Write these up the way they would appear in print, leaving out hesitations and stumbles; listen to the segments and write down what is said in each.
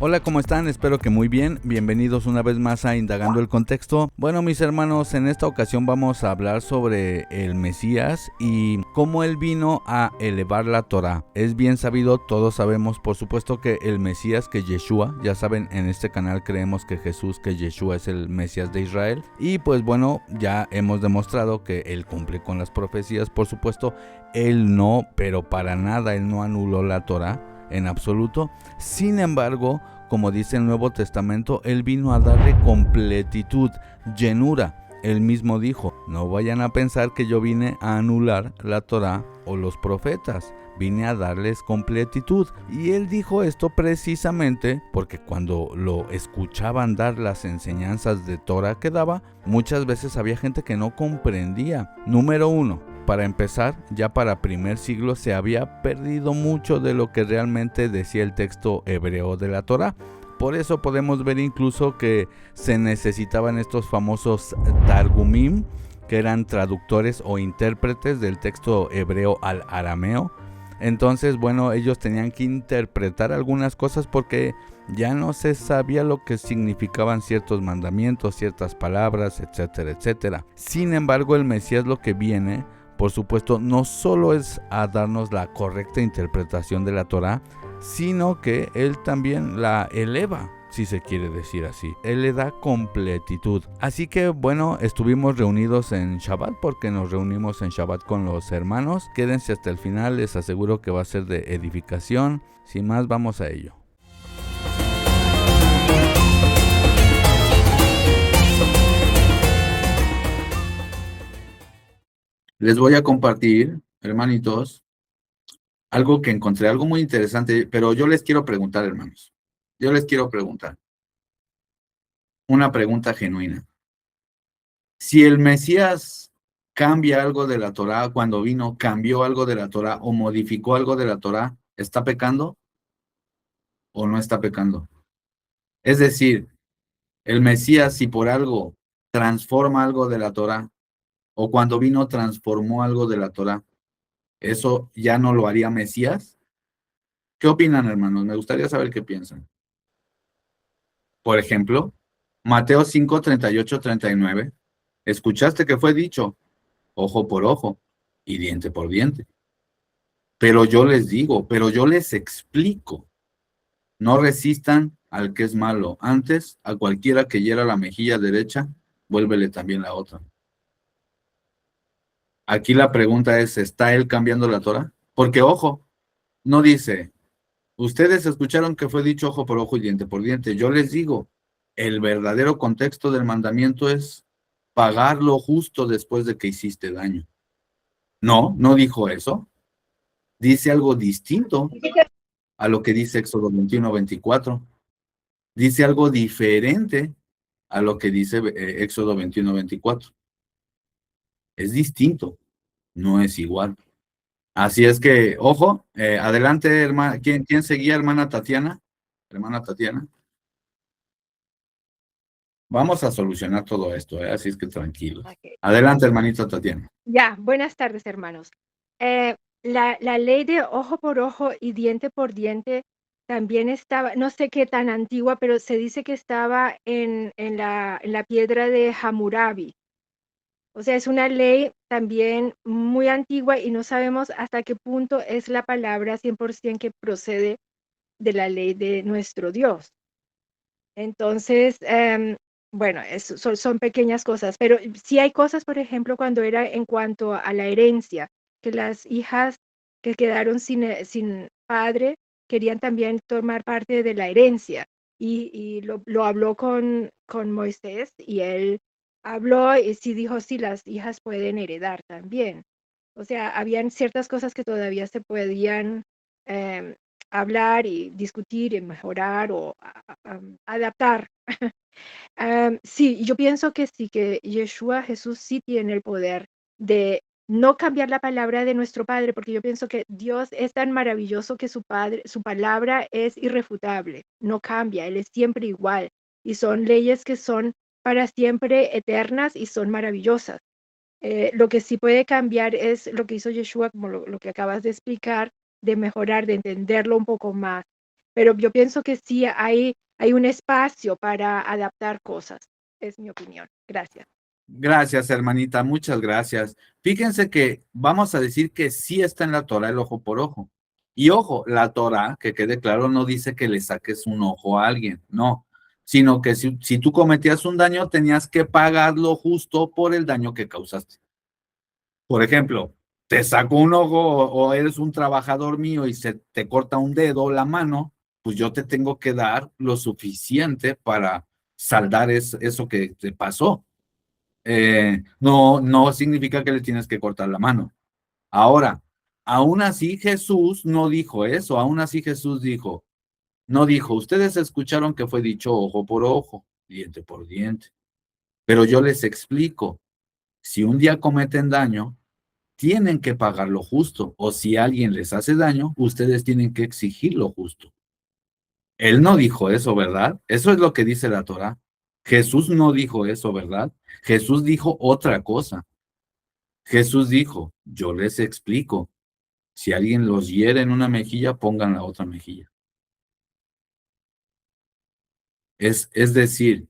Hola, ¿cómo están? Espero que muy bien. Bienvenidos una vez más a Indagando el Contexto. Bueno, mis hermanos, en esta ocasión vamos a hablar sobre el Mesías y cómo él vino a elevar la Torá. Es bien sabido, todos sabemos, por supuesto, que el Mesías, que Yeshua, ya saben, en este canal creemos que Jesús, que Yeshua es el Mesías de Israel. Y pues bueno, ya hemos demostrado que él cumple con las profecías, por supuesto. Él no, pero para nada, él no anuló la Torá en absoluto. Sin embargo, como dice el Nuevo Testamento, él vino a darle completitud, llenura. Él mismo dijo, no vayan a pensar que yo vine a anular la Torá o los profetas, vine a darles completitud. Y él dijo esto precisamente porque cuando lo escuchaban dar las enseñanzas de Torá que daba, muchas veces había gente que no comprendía. Número uno, para empezar, ya para primer siglo se había perdido mucho de lo que realmente decía el texto hebreo de la Torá. Por eso podemos ver incluso que se necesitaban estos famosos Targumim, que eran traductores o intérpretes del texto hebreo al arameo. Entonces, bueno, ellos tenían que interpretar algunas cosas porque ya no se sabía lo que significaban ciertos mandamientos, ciertas palabras, etcétera, etcétera. Sin embargo, el Mesías lo que viene, por supuesto, no solo es a darnos la correcta interpretación de la Torá, sino que él también la eleva, si se quiere decir así. Él le da completitud. Así que bueno, estuvimos reunidos en Shabbat porque nos reunimos en Shabbat con los hermanos. Quédense hasta el final, les aseguro que va a ser de edificación. Sin más, vamos a ello. Les voy a compartir, hermanitos, algo que encontré, algo muy interesante, pero yo les quiero preguntar, hermanos. Yo les quiero preguntar una pregunta genuina. Si el Mesías cambia algo de la Torá, cuando vino, cambió algo de la Torá o modificó algo de la Torá, ¿está pecando o no está pecando? Es decir, el Mesías, si por algo transforma algo de la Torá, o cuando vino transformó algo de la Torá, ¿eso ya no lo haría Mesías? ¿Qué opinan, hermanos? Me gustaría saber qué piensan. Por ejemplo, Mateo 5, 38, 39. Escuchaste que fue dicho, ojo por ojo y diente por diente. Pero yo les digo, pero yo les explico, no resistan al que es malo. Antes, a cualquiera que hiera la mejilla derecha, vuélvele también la otra. Aquí la pregunta es, ¿está él cambiando la Torah? Porque, ojo, no dice, ustedes escucharon que fue dicho ojo por ojo y diente por diente. Yo les digo, el verdadero contexto del mandamiento es pagar lo justo después de que hiciste daño. No, no dijo eso. Dice algo distinto a lo que dice Éxodo 21, 24. Dice algo diferente a lo que dice Éxodo 21, 24. Es distinto, no es igual. Así es que, ojo, adelante, hermana. ¿Quién seguía, hermana Tatiana? Hermana Tatiana. Vamos a solucionar todo esto, así es que tranquilos. Ok. Adelante, hermanita Tatiana. Ya, buenas tardes, hermanos. La ley de ojo por ojo y diente por diente también estaba, no sé qué tan antigua, pero se dice que estaba en la piedra de Hammurabi. O sea, es una ley también muy antigua y no sabemos hasta qué punto es la palabra 100% que procede de la ley de nuestro Dios. Entonces, bueno, son pequeñas cosas, pero sí hay cosas, por ejemplo, cuando era en cuanto a la herencia, que las hijas que quedaron sin padre querían también tomar parte de la herencia y lo habló con Moisés y él habló y sí dijo, sí, las hijas pueden heredar también. O sea, habían ciertas cosas que todavía se podían em, hablar y discutir y mejorar o adaptar. Sí, yo pienso que sí, que Yeshua, Jesús sí tiene el poder de no cambiar la palabra de nuestro Padre, porque yo pienso que Dios es tan maravilloso que su palabra es irrefutable, no cambia, Él es siempre igual y son leyes que son para siempre eternas y son maravillosas. Lo que sí puede cambiar es lo que hizo Yeshua, como lo que acabas de explicar, de mejorar, de entenderlo un poco más. pero yo pienso que sí hay un espacio para adaptar cosas. Es mi opinión. Gracias. Gracias, hermanita, muchas gracias. Fíjense que vamos a decir que sí está en la Torah el ojo por ojo. Y ojo, la Torah, que quede claro, no dice que le saques un ojo a alguien, no, sino que si tú cometías un daño, tenías que pagar lo justo por el daño que causaste. Por ejemplo, te saco un ojo o eres un trabajador mío y se te corta un dedo o la mano, pues yo te tengo que dar lo suficiente para saldar eso que te pasó. No significa que le tienes que cortar la mano. Ahora, aún así Jesús no dijo eso, aún así Jesús dijo, no dijo, ustedes escucharon que fue dicho ojo por ojo, diente por diente, pero yo les explico, si un día cometen daño, tienen que pagar lo justo, o si alguien les hace daño, ustedes tienen que exigir lo justo. Él no dijo eso, ¿verdad? Eso es lo que dice la Torá. Jesús no dijo eso, ¿verdad? Jesús dijo otra cosa. Jesús dijo, yo les explico, si alguien los hiere en una mejilla, pongan la otra mejilla. Es decir,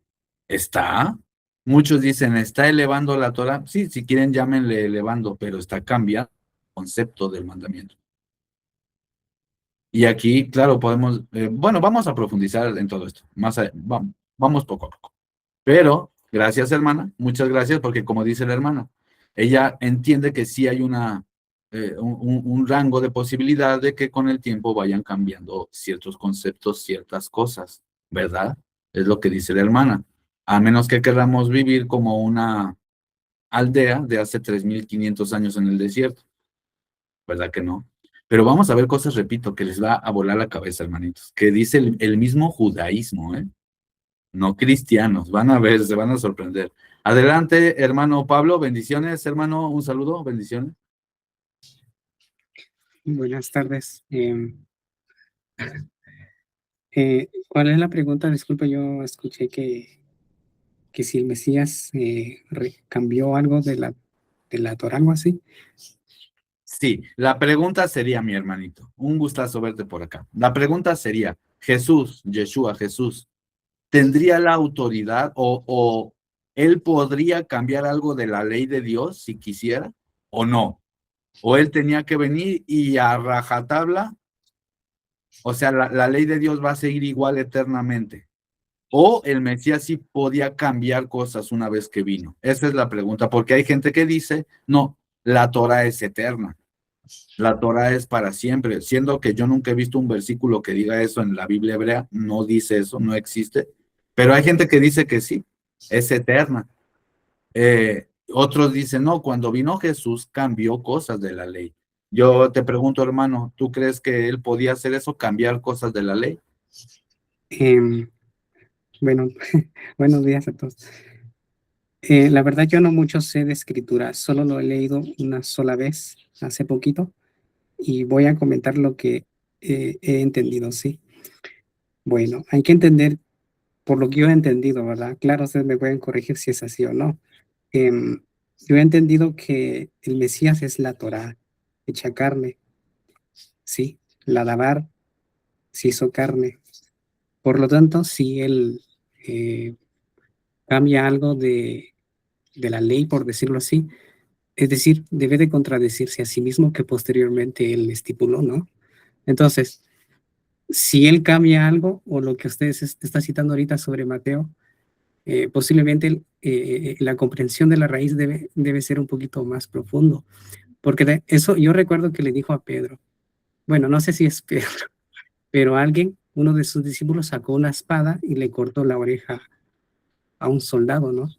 está, muchos dicen, está elevando la Torah. Sí, si quieren llámenle elevando, pero está cambiando el concepto del mandamiento. Y aquí, claro, podemos, bueno, vamos a profundizar en todo esto. Vamos poco a poco. Pero, gracias, hermana, muchas gracias, porque como dice la hermana, ella entiende que sí hay un rango de posibilidad de que con el tiempo vayan cambiando ciertos conceptos, ciertas cosas, ¿verdad? Es lo que dice la hermana. A menos que queramos vivir como una aldea de hace 3.500 años en el desierto, ¿verdad que no? Pero vamos a ver cosas, repito, que les va a volar la cabeza, hermanitos, que dice el mismo judaísmo, ¿eh? No cristianos, van a ver, se van a sorprender. Adelante, hermano Pablo, bendiciones, hermano, un saludo, bendiciones. Buenas tardes. ¿Cuál es la pregunta? Disculpe, yo escuché que si el Mesías cambió algo de la Torah, algo así. Sí, la pregunta sería, mi hermanito, un gustazo verte por acá. La pregunta sería, Jesús, Yeshua, Jesús, ¿tendría la autoridad o él podría cambiar algo de la ley de Dios si quisiera o no? ¿O él tenía que venir y a rajatabla? O sea, la ley de Dios va a seguir igual eternamente. ¿O el Mesías sí podía cambiar cosas una vez que vino? Esa es la pregunta, porque hay gente que dice, no, la Torah es eterna, la Torah es para siempre, siendo que yo nunca he visto un versículo que diga eso en la Biblia hebrea, no dice eso, no existe, pero hay gente que dice que sí, es eterna. Otros dicen, no, cuando vino Jesús cambió cosas de la ley. Yo te pregunto, hermano, ¿tú crees que él podía hacer eso, cambiar cosas de la ley? Bueno, buenos días a todos. La verdad yo no mucho sé de escritura, solo lo he leído una sola vez, hace poquito, y voy a comentar lo que he entendido, ¿sí? Bueno, hay que entender, por lo que yo he entendido, ¿verdad? Claro, ustedes me pueden corregir si es así o no. Yo he entendido que el Mesías es la Torá hecha carne, ¿sí? La Dabar se hizo carne. Por lo tanto, si él cambia algo de la ley, por decirlo así, es decir, debe de contradecirse a sí mismo que posteriormente él estipuló, ¿no? Entonces, si él cambia algo, o lo que ustedes está citando ahorita sobre Mateo, posiblemente la comprensión de la raíz debe ser un poquito más profundo, porque de eso yo recuerdo que le dijo a Pedro, bueno, no sé si es Pedro, pero alguien, uno de sus discípulos sacó una espada y le cortó la oreja a un soldado, ¿no?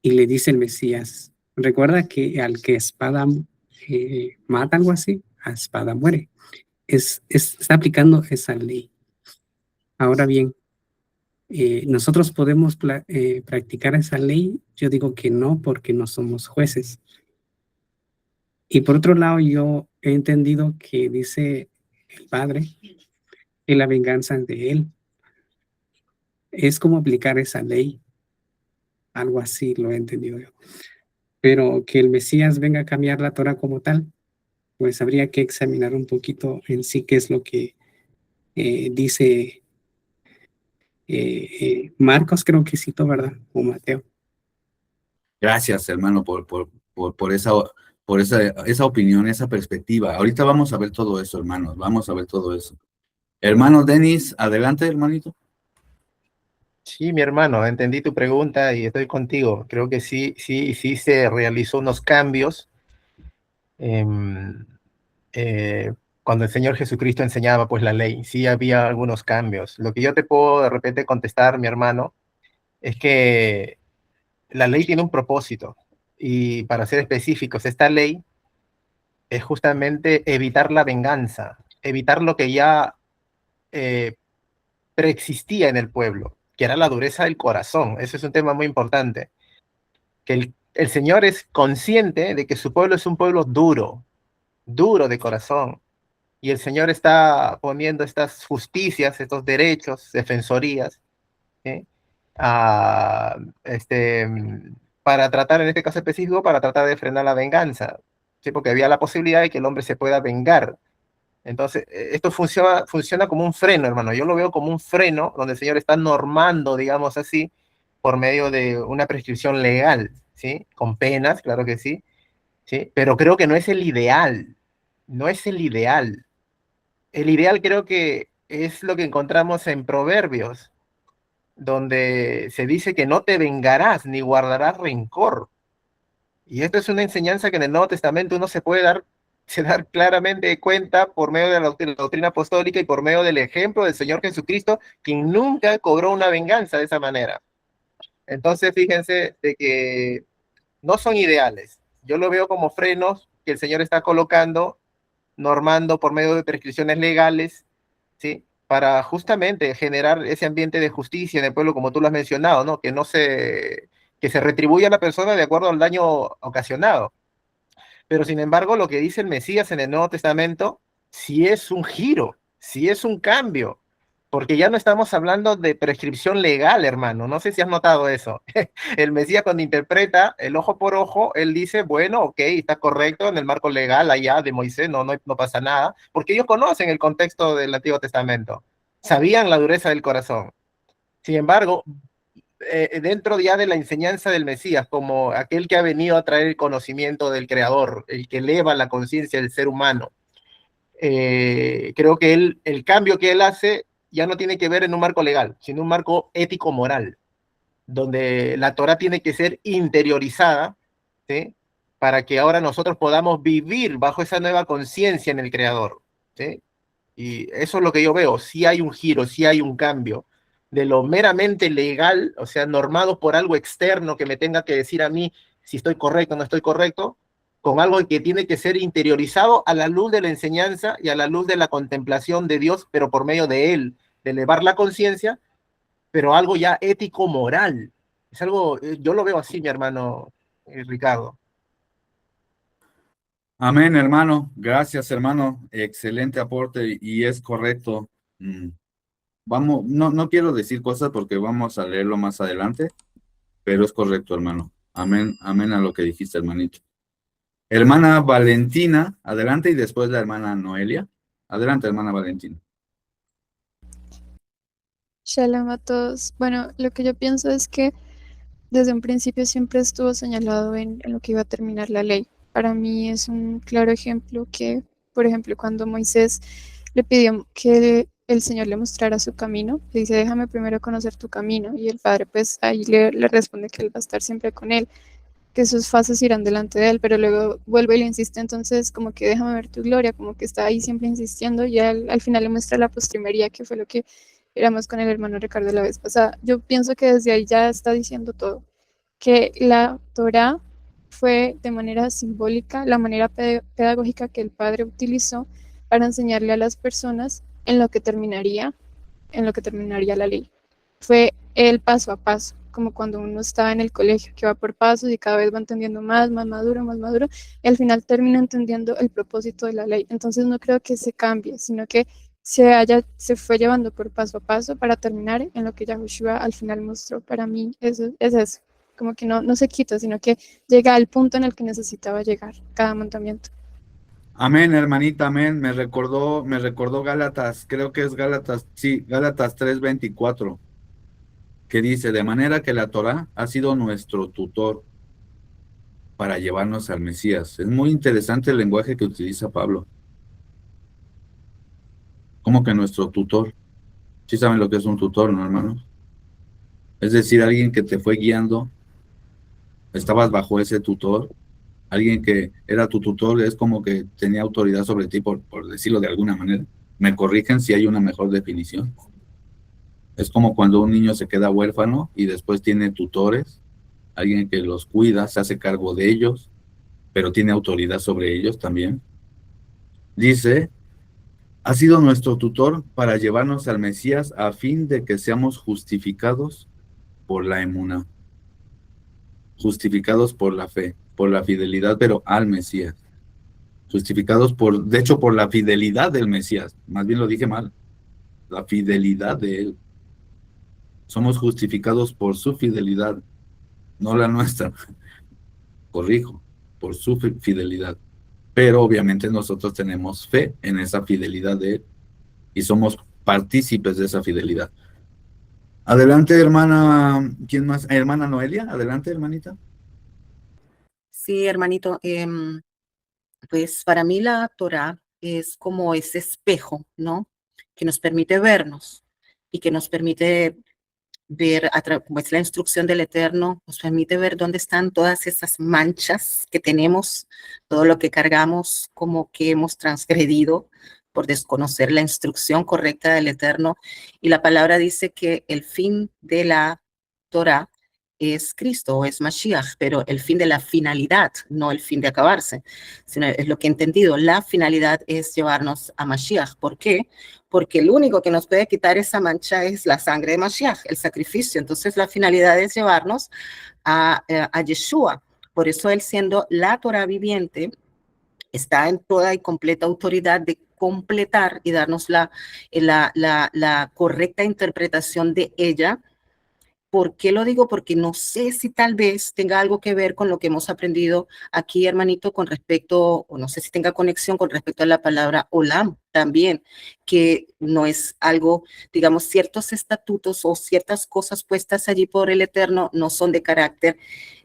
Y le dice el Mesías, recuerda que al que espada mata, algo así, a espada muere. Está aplicando esa ley. Ahora bien, ¿nosotros podemos practicar esa ley? Yo digo que no, porque no somos jueces. Y por otro lado, yo he entendido que dice el Padre que la venganza es de Él. Es como aplicar esa ley, algo así lo he entendido yo. Pero que el Mesías venga a cambiar la Torah como tal, pues habría que examinar un poquito en sí qué es lo que dice Marcos, creo que citó, ¿verdad? O Mateo. Gracias, hermano, por esa opinión, esa perspectiva. Ahorita vamos a ver todo eso, hermanos. Vamos a ver todo eso. Hermano Denis, adelante, hermanito. Sí, mi hermano, entendí tu pregunta y estoy contigo. Creo que sí se realizó unos cambios em, cuando el Señor Jesucristo enseñaba pues la ley. Sí había algunos cambios. Lo que yo te puedo de repente contestar, mi hermano, es que la ley tiene un propósito y para ser específicos, esta ley es justamente evitar la venganza, evitar lo que ya eh, preexistía en el pueblo, que era la dureza del corazón. Ese es un tema muy importante, que el Señor es consciente de que su pueblo es un pueblo duro, duro de corazón, y el Señor está poniendo estas justicias, estos derechos, defensorías, ¿sí? a, este, para tratar, en este caso específico, para tratar de frenar la venganza, ¿sí? Porque había la posibilidad de que el hombre se pueda vengar. Entonces, esto funciona como un freno, hermano. Yo lo veo como un freno donde el Señor está normando, digamos así, por medio de una prescripción legal, ¿sí? Con penas, claro que sí, ¿sí? Pero creo que no es el ideal, no es el ideal. El ideal creo que es lo que encontramos en Proverbios, donde se dice que no te vengarás ni guardarás rencor. Y esto es una enseñanza que en el Nuevo Testamento uno se dar claramente cuenta por medio de la doctrina apostólica y por medio del ejemplo del Señor Jesucristo, quien nunca cobró una venganza de esa manera. Entonces, fíjense de que no son ideales. Yo lo veo como frenos que el Señor está colocando, normando por medio de prescripciones legales, ¿sí? Para justamente generar ese ambiente de justicia en el pueblo, como tú lo has mencionado, ¿no? Que se retribuya a la persona de acuerdo al daño ocasionado. Pero sin embargo, lo que dice el Mesías en el Nuevo Testamento, sí es un giro, sí es un cambio, porque ya no estamos hablando de prescripción legal, hermano. No sé si has notado eso. El Mesías cuando interpreta el ojo por ojo, él dice, bueno, ok, está correcto en el marco legal allá de Moisés, no pasa nada, porque ellos conocen el contexto del Antiguo Testamento, sabían la dureza del corazón. Sin embargo, dentro ya de la enseñanza del Mesías, como aquel que ha venido a traer el conocimiento del Creador, el que eleva la conciencia del ser humano, creo que el cambio que él hace ya no tiene que ver en un marco legal, sino un marco ético-moral, donde la Torah tiene que ser interiorizada, ¿sí? Para que ahora nosotros podamos vivir bajo esa nueva conciencia en el Creador, ¿sí? Y eso es lo que yo veo, sí hay un giro, sí hay un cambio de lo meramente legal, o sea, normado por algo externo que me tenga que decir a mí si estoy correcto o no estoy correcto, con algo que tiene que ser interiorizado a la luz de la enseñanza y a la luz de la contemplación de Dios, pero por medio de él, de elevar la conciencia, pero algo ya ético-moral. Es algo, yo lo veo así, mi hermano Ricardo. Amén, hermano. Gracias, hermano. Excelente aporte y es correcto. Vamos, no quiero decir cosas porque vamos a leerlo más adelante, pero es correcto, hermano. Amén, amén a lo que dijiste, hermanito. Hermana Valentina, adelante, y después la hermana Noelia. Adelante, hermana Valentina. Shalom a todos. Bueno, lo que yo pienso es que desde un principio siempre estuvo señalado en lo que iba a terminar la ley. Para mí es un claro ejemplo que, por ejemplo, cuando Moisés le pidió que el Señor le mostrara su camino, le dice, déjame primero conocer tu camino. Y el Padre pues ahí le responde que él va a estar siempre con él, que sus fases irán delante de él, pero luego vuelve y le insiste, entonces como que déjame ver tu gloria, como que está ahí siempre insistiendo y al final le muestra la postrimería, que fue lo que éramos con el hermano Ricardo la vez pasada. Yo pienso que desde ahí ya está diciendo todo, que la Torá fue de manera simbólica la manera pedagógica que el Padre utilizó para enseñarle a las personas en lo que terminaría la ley. Fue el paso a paso, como cuando uno está en el colegio, que va por pasos y cada vez va entendiendo más maduro, y al final termina entendiendo el propósito de la ley. Entonces no creo que se cambie, sino que se fue llevando por paso a paso para terminar en lo que Yahushua al final mostró. Para mí eso es eso, como que no se quita, sino que llega al punto en el que necesitaba llegar cada mandamiento. Amén, hermanita, amén. Me recordó Gálatas, creo que es Gálatas, sí, Gálatas 3:24, que dice, de manera que la Torá ha sido nuestro tutor para llevarnos al Mesías. Es muy interesante el lenguaje que utiliza Pablo. ¿Cómo que nuestro tutor? ¿Sí saben lo que es un tutor, no, hermanos? Es decir, alguien que te fue guiando, estabas bajo ese tutor, alguien que era tu tutor, es como que tenía autoridad sobre ti, por decirlo de alguna manera. Me corrigen si hay una mejor definición. Es como cuando un niño se queda huérfano y después tiene tutores, alguien que los cuida, se hace cargo de ellos, pero tiene autoridad sobre ellos también. Dice, ha sido nuestro tutor para llevarnos al Mesías a fin de que seamos justificados por la emuná, justificados por la fe, por la fidelidad, pero al Mesías. Justificados de hecho, por la fidelidad del Mesías. Más bien lo dije mal. La fidelidad de él. Somos justificados por su fidelidad, no la nuestra. Corrijo, por su fidelidad. Pero obviamente nosotros tenemos fe en esa fidelidad de él y somos partícipes de esa fidelidad. Adelante, hermana. ¿Quién más? Hermana Noelia, adelante, hermanita. Sí, hermanito, pues para mí la Torá es como ese espejo, ¿no? Que nos permite vernos y que nos permite ver, como es la instrucción del Eterno, nos permite ver dónde están todas esas manchas que tenemos, todo lo que cargamos, como que hemos transgredido por desconocer la instrucción correcta del Eterno. Y la palabra dice que el fin de la Torá es Cristo o es Mashiach, pero el fin de la finalidad, no el fin de acabarse, sino es lo que he entendido. La finalidad es llevarnos a Mashiach. ¿Por qué? Porque el único que nos puede quitar esa mancha es la sangre de Mashiach, el sacrificio. Entonces la finalidad es llevarnos a Yeshua. Por eso él, siendo la Torah viviente, está en toda y completa autoridad de completar y darnos la correcta interpretación de ella. ¿Por qué lo digo? Porque no sé si tal vez tenga algo que ver con lo que hemos aprendido aquí, hermanito, con respecto, o no sé si tenga conexión con respecto a la palabra olam también, que no es algo, digamos, ciertos estatutos o ciertas cosas puestas allí por el Eterno no son de carácter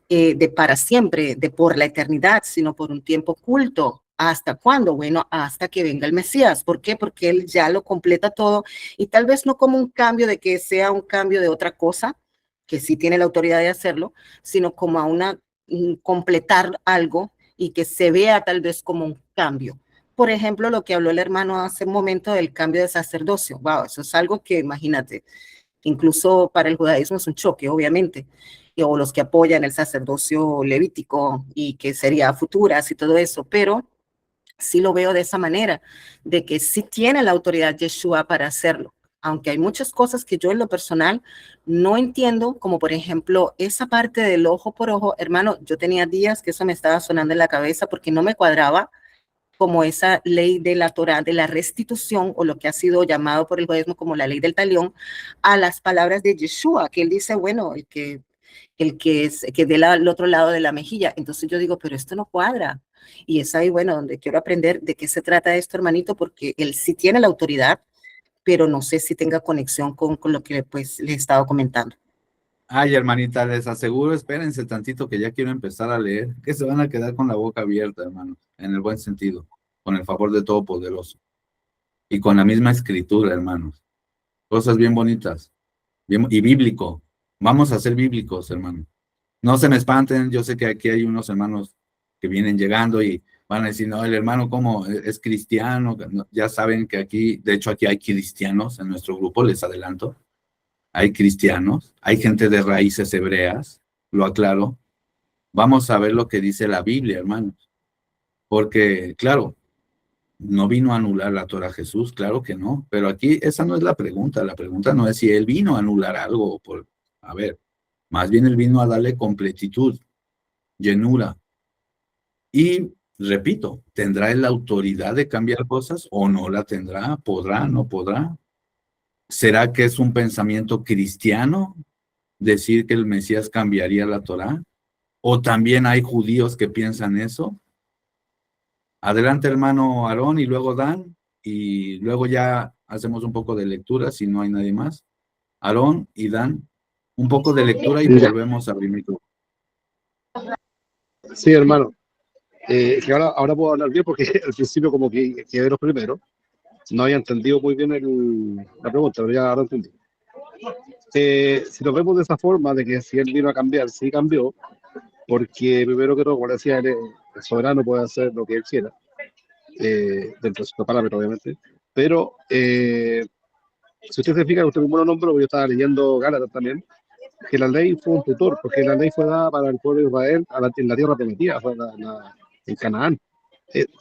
de para siempre, de por la eternidad, sino por un tiempo oculto. ¿Hasta cuándo? Bueno, hasta que venga el Mesías. ¿Por qué? Porque él ya lo completa todo y tal vez no como un cambio de que sea un cambio de otra cosa, que sí tiene la autoridad de hacerlo, sino como a completar algo y que se vea tal vez como un cambio. Por ejemplo, lo que habló el hermano hace un momento del cambio de sacerdocio. Wow, eso es algo que, imagínate, incluso para el judaísmo es un choque, obviamente, o los que apoyan el sacerdocio levítico y que sería futuras y todo eso, pero sí lo veo de esa manera, de que sí tiene la autoridad Yeshua para hacerlo, aunque hay muchas cosas que yo en lo personal no entiendo, como por ejemplo esa parte del ojo por ojo. Hermano, yo tenía días que eso me estaba sonando en la cabeza porque no me cuadraba como esa ley de la Torá, de la restitución, o lo que ha sido llamado por el judaísmo como la ley del talión, a las palabras de Yeshua, que él dice, bueno, que dé al otro lado de la mejilla. Entonces yo digo, pero esto no cuadra. Y es ahí, bueno, donde quiero aprender de qué se trata esto, hermanito, porque él sí tiene la autoridad, pero no sé si tenga conexión con lo que pues le he estado comentando. Ay, hermanita, les aseguro, espérense tantito que ya quiero empezar a leer, que se van a quedar con la boca abierta, hermanos, en el buen sentido, con el favor de Todopoderoso. Y con la misma escritura, hermanos. Cosas bien bonitas. Y bíblico. Vamos a ser bíblicos, hermanos. No se me espanten, yo sé que aquí hay unos hermanos que vienen llegando y van a decir, no, el hermano ¿cómo? Es cristiano. No, ya saben que aquí, de hecho aquí hay cristianos en nuestro grupo, les adelanto. Hay cristianos, hay gente de raíces hebreas, lo aclaro. Vamos a ver lo que dice la Biblia, hermanos. Porque, claro, no vino a anular la Torah Jesús, claro que no, pero aquí esa no es la pregunta no es si él vino a anular algo, a ver, más bien él vino a darle completitud, llenura, y repito, ¿tendrá él la autoridad de cambiar cosas o no la tendrá? ¿Podrá? ¿No podrá? ¿Será que es un pensamiento cristiano decir que el Mesías cambiaría la Torah? ¿O también hay judíos que piensan eso? Adelante, hermano Aarón, y luego Dan, y luego ya hacemos un poco de lectura si no hay nadie más. Aarón y Dan, un poco de lectura y Ya. volvemos a abrir micro. Sí, hermano. Que ahora puedo hablar bien porque al principio como que quedé los primeros. No había entendido muy bien la pregunta, pero ya ahora entendí. Si lo vemos de esa forma, de que si él vino a cambiar, sí cambió, porque primero que todo, como decía, el soberano puede hacer lo que él quiera, dentro de sus parámetros, obviamente. Pero si usted se fija, usted mismo lo nombró, yo estaba leyendo Gálatas también, que la ley fue un tutor, porque la ley fue dada para el pueblo de Israel en la tierra prometida, o sea, en Canaán.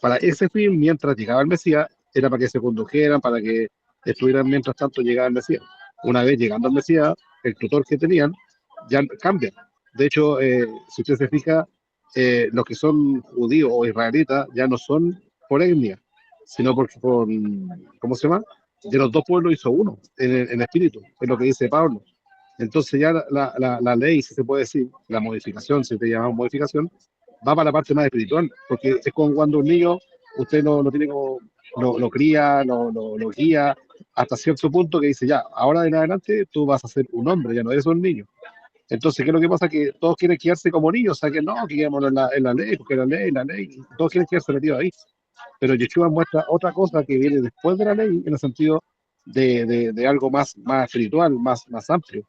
Para ese fin, mientras llegaba el Mesías, era para que se condujeran, para que estuvieran mientras tanto llegaba el Mesías. Una vez llegando al Mesías, el tutor que tenían ya cambia. De hecho, si usted se fija, los que son judíos o israelitas ya no son por etnia, sino por ¿cómo se llama? De los dos pueblos hizo uno en espíritu, es lo que dice Pablo. Entonces ya la ley, si se puede decir, la modificación, si te llamamos modificación, va para la parte más espiritual, porque es como cuando un niño, usted lo tiene como, lo cría, lo guía, hasta cierto punto que dice, ya, ahora en adelante tú vas a ser un hombre, ya no eres un niño. Entonces, ¿qué es lo que pasa? Que todos quieren quedarse como niños, o sea, que no, que quedémonos en la ley, porque la ley, todos quieren quedarse metidos ahí. Pero Yeshua muestra otra cosa que viene después de la ley, en el sentido de algo más espiritual, más amplio.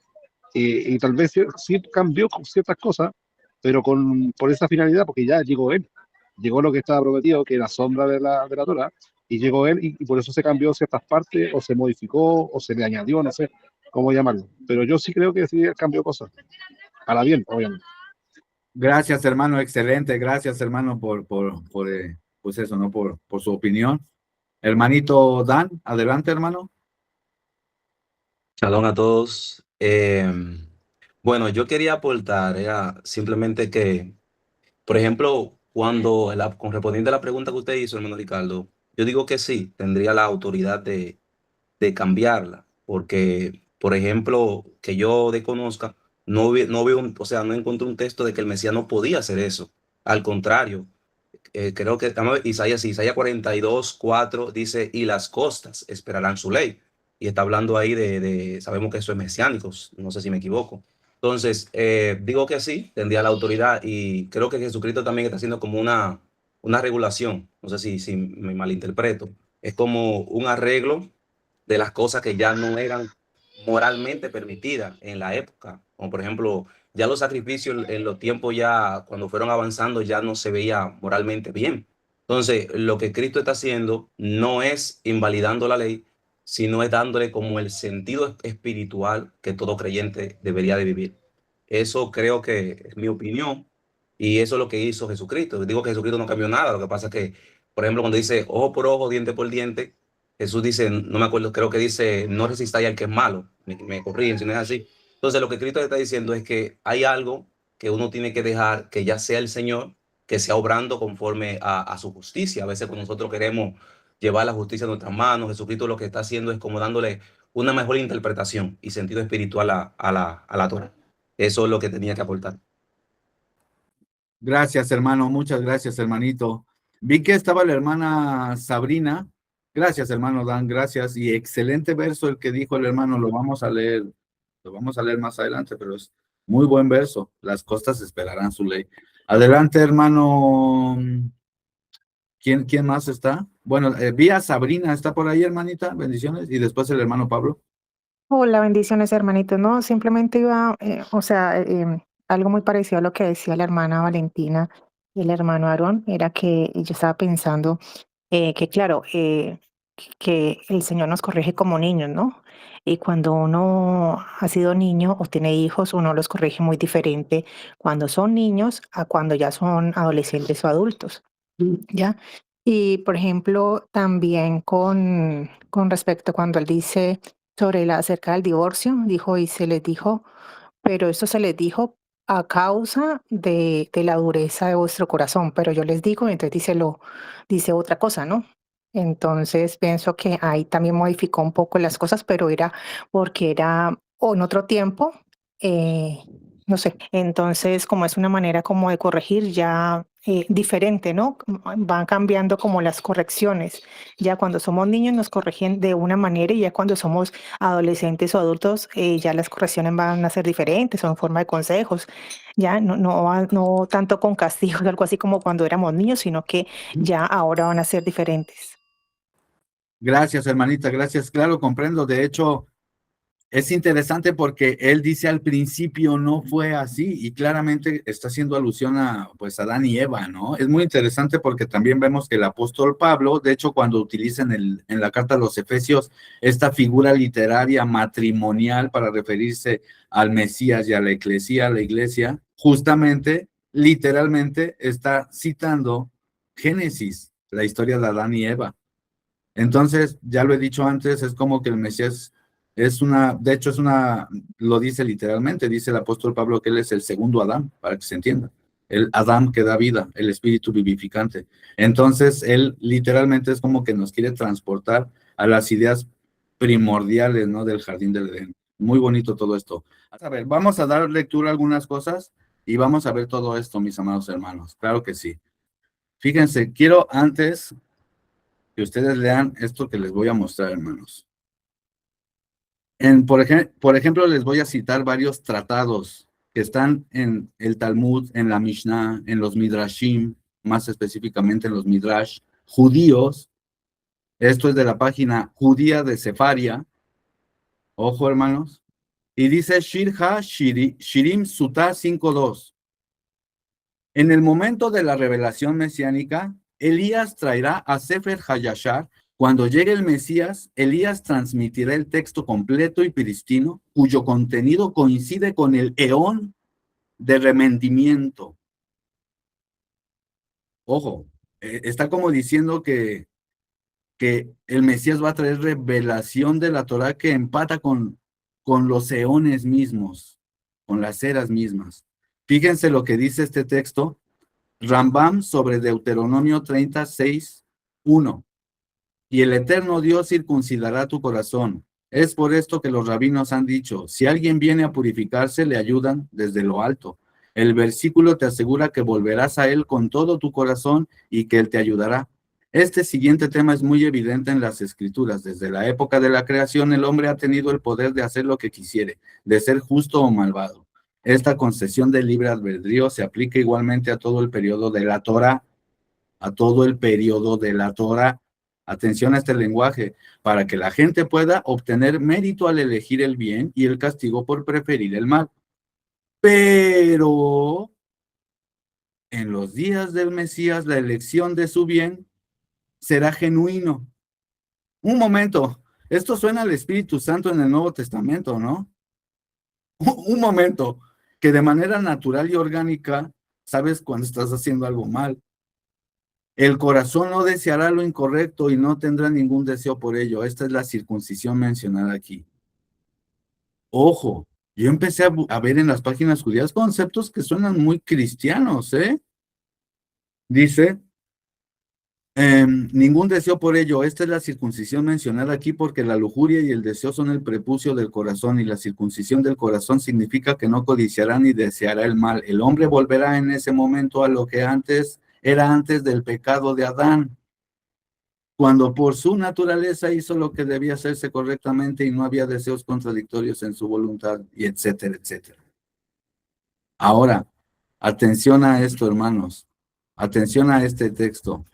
Y tal vez sí cambió con ciertas cosas, pero por esa finalidad, porque ya llegó él, llegó lo que estaba prometido, que era sombra de la Torah, y llegó él, y por eso se cambió ciertas partes, o se modificó, o se le añadió, no sé cómo llamarlo. Pero yo sí creo que sí cambió cosas, para bien, obviamente. Gracias, hermano, excelente. Gracias, hermano, pues eso, ¿no? Por su opinión. Hermanito Dan, adelante, hermano. Shalom a todos. Bueno, yo quería aportar, era simplemente que, por ejemplo, con respondiendo a la pregunta que usted hizo, hermano Ricardo, yo digo que sí, tendría la autoridad de cambiarla, porque, por ejemplo, que yo desconozca, no veo, o sea, no encontré un texto de que el Mesías no podía hacer eso. Al contrario, creo que Isaías 42:4 dice, y las costas esperarán su ley. Y está hablando ahí sabemos que eso es mesiánico, no sé si me equivoco. Entonces, digo que sí, tendría la autoridad y creo que Jesucristo también está haciendo como una regulación, no sé si me malinterpreto, es como un arreglo de las cosas que ya no eran moralmente permitidas en la época, como por ejemplo ya los sacrificios en los tiempos ya, cuando fueron avanzando, ya no se veía moralmente bien. Entonces, lo que Cristo está haciendo no es invalidando la ley, sino es dándole como el sentido espiritual que todo creyente debería de vivir. Eso creo que es mi opinión y eso es lo que hizo Jesucristo. Digo que Jesucristo no cambió nada, lo que pasa es que, por ejemplo, cuando dice ojo por ojo, diente por diente, Jesús dice, no me acuerdo, creo que dice, no resistáis al que es malo. Me corrigen si no es así. Entonces, lo que Cristo está diciendo es que hay algo que uno tiene que dejar que ya sea el Señor, que sea obrando conforme a su justicia. A veces cuando nosotros queremos llevar la justicia en nuestras manos, Jesucristo lo que está haciendo es como dándole una mejor interpretación y sentido espiritual a la Torah. Eso es lo que tenía que aportar. Gracias, hermano. Muchas gracias, hermanito. Vi que estaba la hermana Sabrina. Gracias, hermano Dan. Gracias. Y excelente verso el que dijo el hermano. Lo vamos a leer. Lo vamos a leer más adelante, pero es muy buen verso. Las costas esperarán su ley. Adelante, hermano. ¿Quién más está? Bueno, vi a Sabrina. ¿Está por ahí, hermanita? Bendiciones. Y después el hermano Pablo. Hola, bendiciones, hermanito. No, simplemente iba, algo muy parecido a lo que decía la hermana Valentina y el hermano Aarón, era que yo estaba pensando que, claro, que el Señor nos corrige como niños, ¿no? Y cuando uno ha sido niño o tiene hijos, uno los corrige muy diferente cuando son niños a cuando ya son adolescentes o adultos. ¿Ya? Y por ejemplo, también con respecto a cuando él dice sobre acerca del divorcio, dijo y se les dijo, pero esto se les dijo a causa de la dureza de vuestro corazón, pero yo les digo, entonces dice otra cosa, ¿no? Entonces pienso que ahí también modificó un poco las cosas, pero era porque era o en otro tiempo, no sé. Entonces, como es una manera como de corregir, ya diferente, ¿no? Van cambiando como las correcciones. Ya cuando somos niños nos corrigen de una manera y ya cuando somos adolescentes o adultos ya las correcciones van a ser diferentes o en forma de consejos. Ya no tanto con castigos, algo así como cuando éramos niños, sino que ya ahora van a ser diferentes. Gracias, hermanita, gracias. Claro, comprendo. De hecho, es interesante porque él dice al principio no fue así y claramente está haciendo alusión a pues Adán y Eva, ¿no? Es muy interesante porque también vemos que el apóstol Pablo, de hecho, cuando utiliza en la carta a los Efesios esta figura literaria matrimonial para referirse al Mesías y a la iglesia, justamente, literalmente está citando Génesis, la historia de Adán y Eva. Entonces, ya lo he dicho antes, es como que el Mesías de hecho lo dice literalmente, dice el apóstol Pablo que él es el segundo Adán, para que se entienda. El Adán que da vida, el espíritu vivificante. Entonces, él literalmente es como que nos quiere transportar a las ideas primordiales, ¿no? Del jardín del Edén. Muy bonito todo esto. A ver, vamos a dar lectura a algunas cosas y vamos a ver todo esto, mis amados hermanos. Claro que sí. Fíjense, quiero antes que ustedes lean esto que les voy a mostrar, hermanos. Por ejemplo, les voy a citar varios tratados que están en el Talmud, en la Mishnah, en los Midrashim, más específicamente en los Midrash judíos. Esto es de la página judía de Sefaria. Ojo, hermanos. Y dice Shirim Sutá 5.2. En el momento de la revelación mesiánica, Elías traerá a Sefer Hayashar. Cuando llegue el Mesías, Elías transmitirá el texto completo y pristino, cuyo contenido coincide con el eón de remendimiento. Ojo, está como diciendo que el Mesías va a traer revelación de la Torá que empata con los eones mismos, con las eras mismas. Fíjense lo que dice este texto, Rambam sobre Deuteronomio 36:1. Y el eterno Dios circuncidará tu corazón. Es por esto que los rabinos han dicho, si alguien viene a purificarse, le ayudan desde lo alto. El versículo te asegura que volverás a él con todo tu corazón y que él te ayudará. Este siguiente tema es muy evidente en las escrituras. Desde la época de la creación, el hombre ha tenido el poder de hacer lo que quisiere, de ser justo o malvado. Esta concesión del libre albedrío se aplica igualmente a todo el periodo de la Torá, a todo el periodo de la Torá. Atención a este lenguaje, para que la gente pueda obtener mérito al elegir el bien y el castigo por preferir el mal. Pero en los días del Mesías, la elección de su bien será genuino. Un momento, esto suena al Espíritu Santo en el Nuevo Testamento, ¿no? Un momento, que de manera natural y orgánica sabes cuando estás haciendo algo mal. El corazón no deseará lo incorrecto y no tendrá ningún deseo por ello. Esta es la circuncisión mencionada aquí. Ojo, yo empecé a ver en las páginas judías conceptos que suenan muy cristianos, ¿eh? Dice, ningún deseo por ello. Esta es la circuncisión mencionada aquí porque la lujuria y el deseo son el prepucio del corazón y la circuncisión del corazón significa que no codiciará ni deseará el mal. El hombre volverá en ese momento a lo que era antes del pecado de Adán, cuando por su naturaleza hizo lo que debía hacerse correctamente y no había deseos contradictorios en su voluntad, y etcétera, etcétera. Ahora, atención a esto, hermanos. Atención a este texto.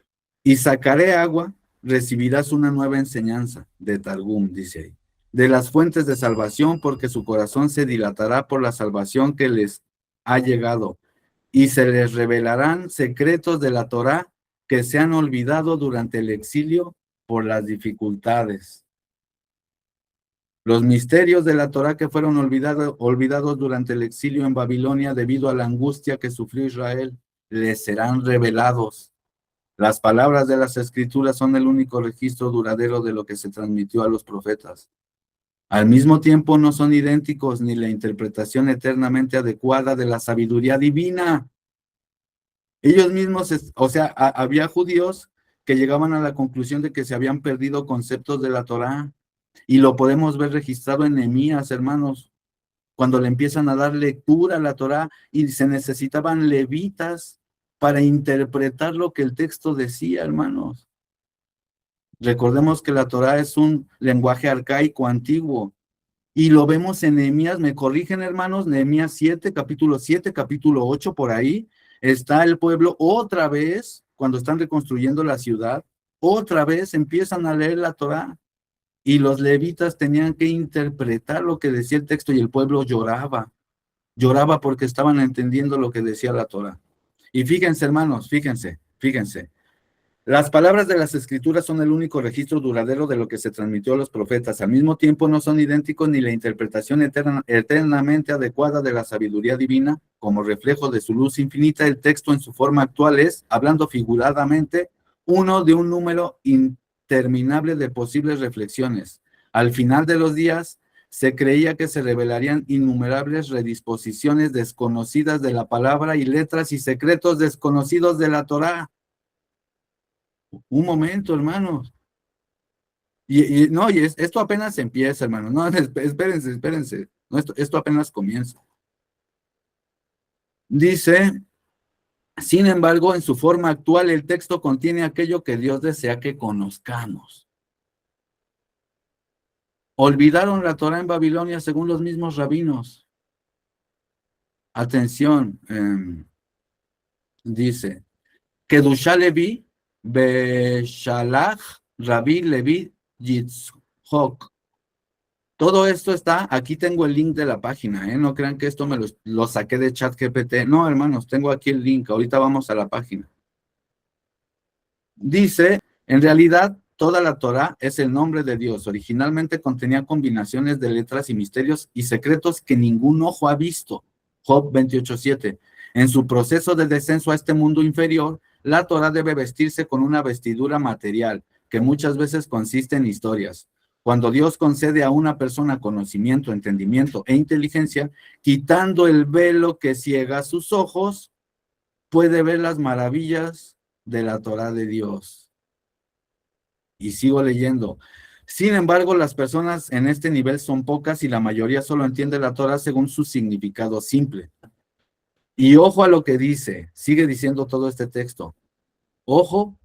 Y sacaré agua, recibirás una nueva enseñanza, de Targum, dice ahí, de las fuentes de salvación, porque su corazón se dilatará por la salvación que les ha llegado, y se les revelarán secretos de la Torá que se han olvidado durante el exilio por las dificultades. Los misterios de la Torá que fueron olvidados durante el exilio en Babilonia debido a la angustia que sufrió Israel, les serán revelados. Las palabras de las Escrituras son el único registro duradero de lo que se transmitió a los profetas. Al mismo tiempo no son idénticos ni la interpretación eternamente adecuada de la sabiduría divina. Ellos mismos, había judíos que llegaban a la conclusión de que se habían perdido conceptos de la Torá, y lo podemos ver registrado en Nehemías, hermanos, cuando le empiezan a dar lectura a la Torá y se necesitaban levitas para interpretar lo que el texto decía, hermanos. Recordemos que la Torá es un lenguaje arcaico, antiguo, y lo vemos en Nehemías, me corrigen hermanos, Nehemías 7, capítulo 8, por ahí, está el pueblo otra vez, cuando están reconstruyendo la ciudad, otra vez empiezan a leer la Torá, y los levitas tenían que interpretar lo que decía el texto, y el pueblo lloraba porque estaban entendiendo lo que decía la Torá. Y fíjense hermanos, fíjense, las palabras de las escrituras son el único registro duradero de lo que se transmitió a los profetas. Al mismo tiempo no son idénticos ni la interpretación eternamente adecuada de la sabiduría divina, como reflejo de su luz infinita. El texto en su forma actual es, hablando figuradamente, uno de un número interminable de posibles reflexiones. Al final de los días, se creía que se revelarían innumerables redisposiciones desconocidas de la palabra y letras y secretos desconocidos de la Torá. Un momento, hermanos. Esto apenas empieza, hermanos. No, espérense. No, esto apenas comienza. Dice, sin embargo, en su forma actual, el texto contiene aquello que Dios desea que conozcamos. Olvidaron la Torá en Babilonia según los mismos rabinos. Atención, dice, Kedushá Levi, Beshalach, Rabbi Levi, Yitzhok. Todo esto está, aquí tengo el link de la página, no crean que esto me lo saqué de ChatGPT. No, hermanos, tengo aquí el link, ahorita vamos a la página. Dice, en realidad, toda la Torá es el nombre de Dios. Originalmente contenía combinaciones de letras y misterios y secretos que ningún ojo ha visto. Job 28:7. En su proceso de descenso a este mundo inferior, la Torá debe vestirse con una vestidura material, que muchas veces consiste en historias. Cuando Dios concede a una persona conocimiento, entendimiento e inteligencia, quitando el velo que ciega sus ojos, puede ver las maravillas de la Torá de Dios. Y sigo leyendo. Sin embargo, las personas en este nivel son pocas y la mayoría solo entiende la Torá según su significado simple. Y ojo a lo que dice, sigue diciendo todo este texto. Ojo,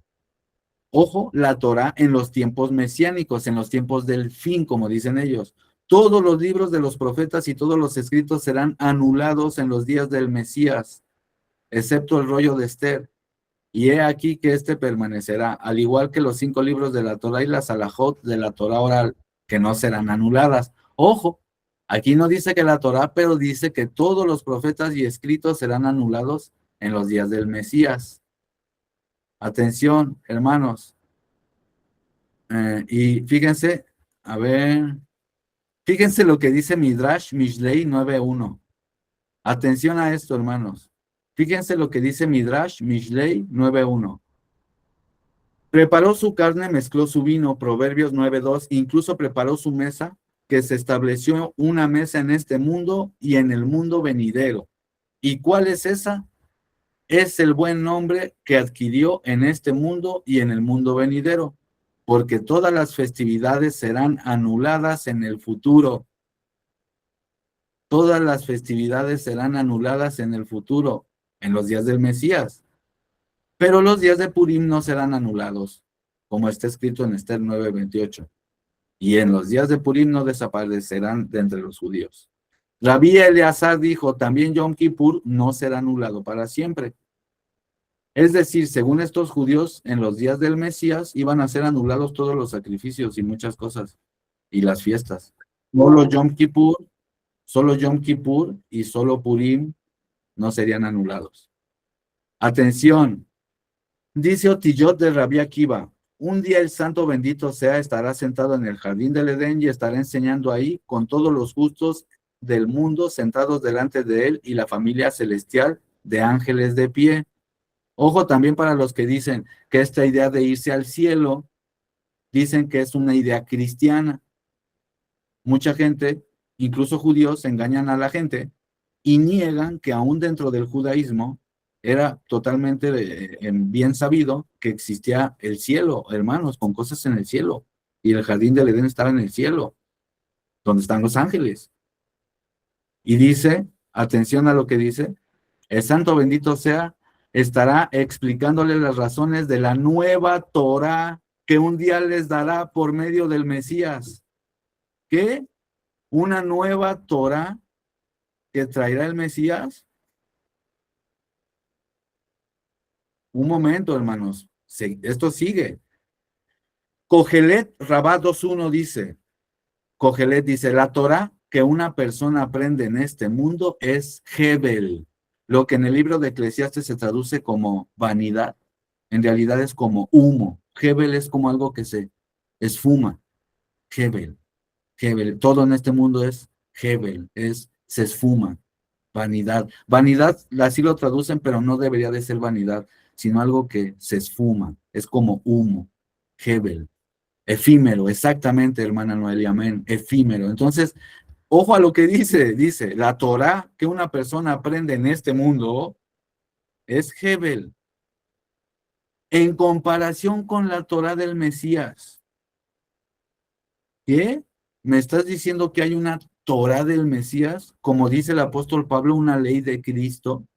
la Torá en los tiempos mesiánicos, en los tiempos del fin, como dicen ellos. Todos los libros de los profetas y todos los escritos serán anulados en los días del Mesías, excepto el rollo de Esther. Y he aquí que este permanecerá, al igual que los 5 libros de la Torá y las alajot de la Torá oral, que no serán anuladas. Ojo, aquí no dice que la Torá, pero dice que todos los profetas y escritos serán anulados en los días del Mesías. Atención, hermanos. Y fíjense, fíjense lo que dice Midrash Mishlei 9.1. Atención a esto, hermanos. Fíjense lo que dice Midrash Mishlei 9.1. Preparó su carne, mezcló su vino, Proverbios 9.2, incluso preparó su mesa, que se estableció una mesa en este mundo y en el mundo venidero. ¿Y cuál es esa? Es el buen nombre que adquirió en este mundo y en el mundo venidero, porque todas las festividades serán anuladas en el futuro. Todas las festividades serán anuladas en el futuro, en los días del Mesías. Pero los días de Purim no serán anulados, como está escrito en Esther 9:28. Y en los días de Purim no desaparecerán de entre los judíos. Rabí Eleazar dijo, también Yom Kippur no será anulado para siempre. Es decir, según estos judíos, en los días del Mesías iban a ser anulados todos los sacrificios y muchas cosas, y las fiestas. Solo Yom Kippur y solo Purim no serían anulados. Atención, dice Otillot de Rabí Akiva, un día el santo bendito sea estará sentado en el jardín del Edén y estará enseñando ahí con todos los justos del mundo sentados delante de él y la familia celestial de ángeles de pie. Ojo también para los que dicen que esta idea de irse al cielo, dicen que es una idea cristiana. Mucha gente, incluso judíos, engañan a la gente y niegan que aún dentro del judaísmo era totalmente bien sabido que existía el cielo, hermanos, con cosas en el cielo. Y el jardín del Edén estaba en el cielo, donde están los ángeles. Y dice, atención a lo que dice, el santo bendito sea, estará explicándole las razones de la nueva Torá que un día les dará por medio del Mesías. ¿Qué? Una nueva Torá que traerá el Mesías. Un momento, hermanos. Esto sigue. Cogelet Rabá 2.1 dice, Cogelet dice, la Torá que una persona aprende en este mundo es Hebel, lo que en el libro de Eclesiastes se traduce como vanidad, en realidad es como humo. Hebel es como algo que se esfuma. Hebel, Hebel, todo en este mundo es Hebel, se esfuma, vanidad. Vanidad, así lo traducen, pero no debería de ser vanidad, sino algo que se esfuma, es como humo, Hebel. Efímero, exactamente, hermana Noelia, amén, efímero. Entonces, ojo a lo que dice, la Torá que una persona aprende en este mundo es Hebel, en comparación con la Torá del Mesías. ¿Qué? ¿Me estás diciendo que hay una Torá del Mesías? Como dice el apóstol Pablo, una ley de Cristo.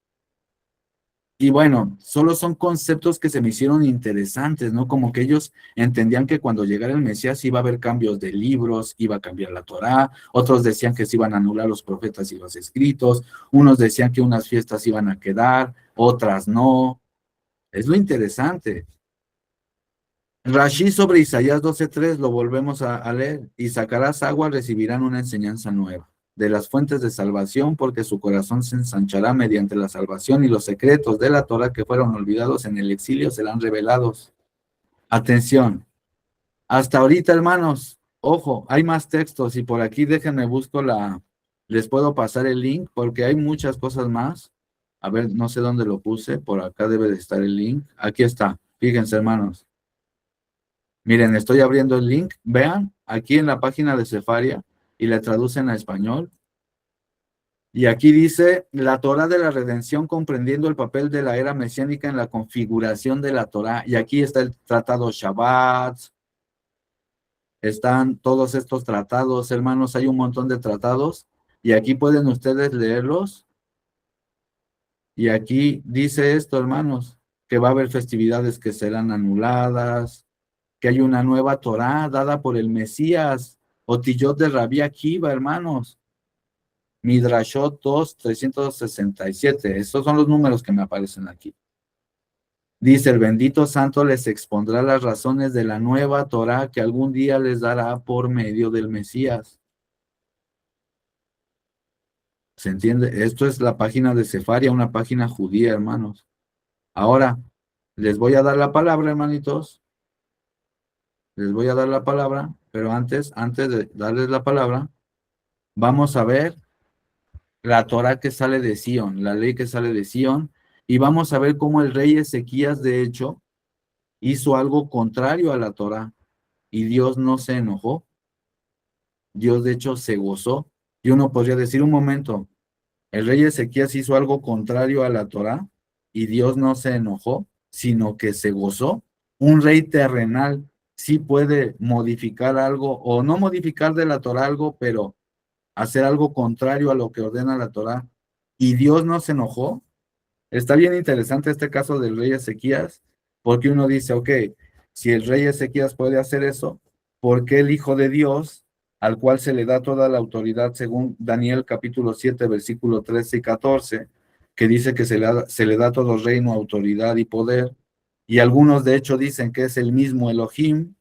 Y bueno, solo son conceptos que se me hicieron interesantes, ¿no? Como que ellos entendían que cuando llegara el Mesías iba a haber cambios de libros, iba a cambiar la Torá, otros decían que se iban a anular los profetas y los escritos, unos decían que unas fiestas iban a quedar, otras no. Es lo interesante. Rashi sobre Isaías 12.3 lo volvemos a leer. Y sacarás agua, recibirán una enseñanza nueva de las fuentes de salvación, porque su corazón se ensanchará mediante la salvación y los secretos de la Torá que fueron olvidados en el exilio serán revelados. Atención. Hasta ahorita, hermanos, ojo, hay más textos y por aquí déjenme busco les puedo pasar el link porque hay muchas cosas más. A ver, no sé dónde lo puse, por acá debe de estar el link. Aquí está, fíjense, hermanos. Miren, estoy abriendo el link. Vean, aquí en la página de Sefaria y le traducen a español. Y aquí dice, la Torá de la redención comprendiendo el papel de la era mesiánica en la configuración de la Torá. Y aquí está el tratado Shabbat. Están todos estos tratados, hermanos. Hay un montón de tratados. Y aquí pueden ustedes leerlos. Y aquí dice esto, hermanos, que va a haber festividades que serán anuladas, que hay una nueva Torá dada por el Mesías, Otillot de Rabí Akiva, hermanos. Midrashot 2.367. Estos son los números que me aparecen aquí. Dice, el bendito santo les expondrá las razones de la nueva Torá que algún día les dará por medio del Mesías. ¿Se entiende? Esto es la página de Sefaria, una página judía, hermanos. Ahora, les voy a dar la palabra, hermanitos. Les voy a dar la palabra, pero antes de darles la palabra, vamos a ver la Torá que sale de Sion, la ley que sale de Sion, y vamos a ver cómo el rey Ezequías, de hecho, hizo algo contrario a la Torá, y Dios no se enojó. Dios, de hecho, se gozó. Y uno podría decir, un momento, el rey Ezequías hizo algo contrario a la Torá, y Dios no se enojó, sino que se gozó. Un rey terrenal sí puede modificar algo, o no modificar de la Torá algo, pero hacer algo contrario a lo que ordena la Torá, y Dios no se enojó. Está bien interesante este caso del rey Ezequías, porque uno dice, ok, si el rey Ezequías puede hacer eso, ¿por qué el Hijo de Dios, al cual se le da toda la autoridad, según Daniel capítulo 7, versículo 13 y 14, que dice que se le da todo reino, autoridad y poder, y algunos de hecho dicen que es el mismo Elohim?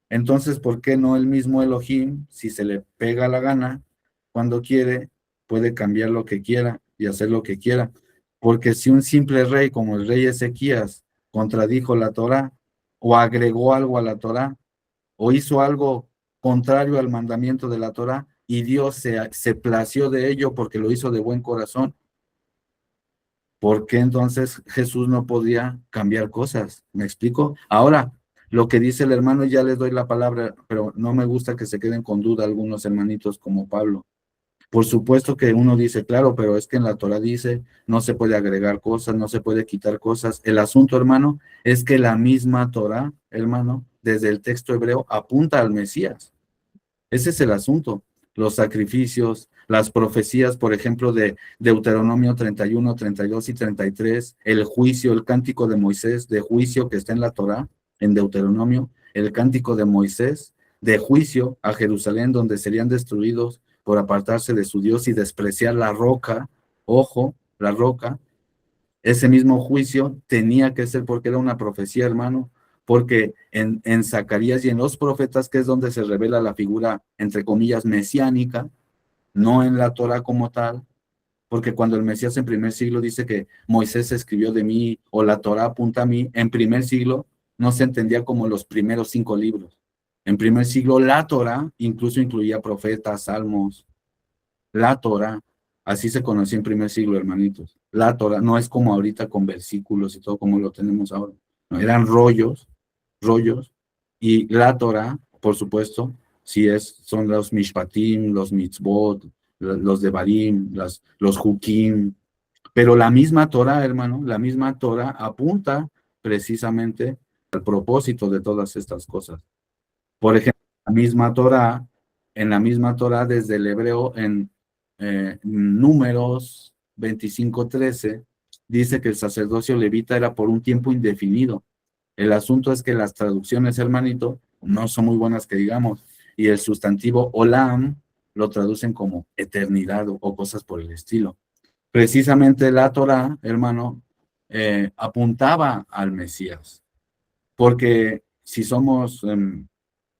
Entonces, ¿por qué no el mismo Elohim, si se le pega la gana, cuando quiere, puede cambiar lo que quiera y hacer lo que quiera? Porque si un simple rey como el rey Ezequías contradijo la Torá, o agregó algo a la Torá, o hizo algo contrario al mandamiento de la Torá, y Dios se plació de ello porque lo hizo de buen corazón, ¿por qué entonces Jesús no podía cambiar cosas? ¿Me explico? Ahora, lo que dice el hermano, ya les doy la palabra, pero no me gusta que se queden con duda algunos hermanitos como Pablo. Por supuesto que uno dice, claro, pero es que en la Torá dice, no se puede agregar cosas, no se puede quitar cosas. El asunto, hermano, es que la misma Torá, hermano, desde el texto hebreo, apunta al Mesías. Ese es el asunto. Los sacrificios, las profecías, por ejemplo, de Deuteronomio 31, 32 y 33, el juicio, el cántico de Moisés de juicio que está en la Torá, en Deuteronomio, el cántico de Moisés de juicio a Jerusalén, donde serían destruidos por apartarse de su Dios y despreciar la roca, ojo, la roca. Ese mismo juicio tenía que ser porque era una profecía, hermano, porque en Zacarías y en los profetas, que es donde se revela la figura, entre comillas, mesiánica, no en la Torah como tal, porque cuando el Mesías en primer siglo dice que Moisés escribió de mí o la Torah apunta a mí, en primer siglo no se entendía como los primeros 5 libros. En primer siglo la Torah incluso incluía profetas, salmos, la Torah, así se conocía en primer siglo, hermanitos. La Torah no es como ahorita con versículos y todo como lo tenemos ahora. No, eran rollos, y la Torah, por supuesto, son los mishpatim, los mitzvot, los devarim, los hukim, pero la misma Torah, hermano, la misma Torah apunta precisamente al propósito de todas estas cosas. Por ejemplo, en la misma Torah desde el hebreo en Números 25:13, dice que el sacerdocio levita era por un tiempo indefinido. El asunto es que las traducciones, hermanito, no son muy buenas que digamos, y el sustantivo olam lo traducen como eternidad o cosas por el estilo. Precisamente la Torah, hermano, apuntaba al Mesías, porque si somos,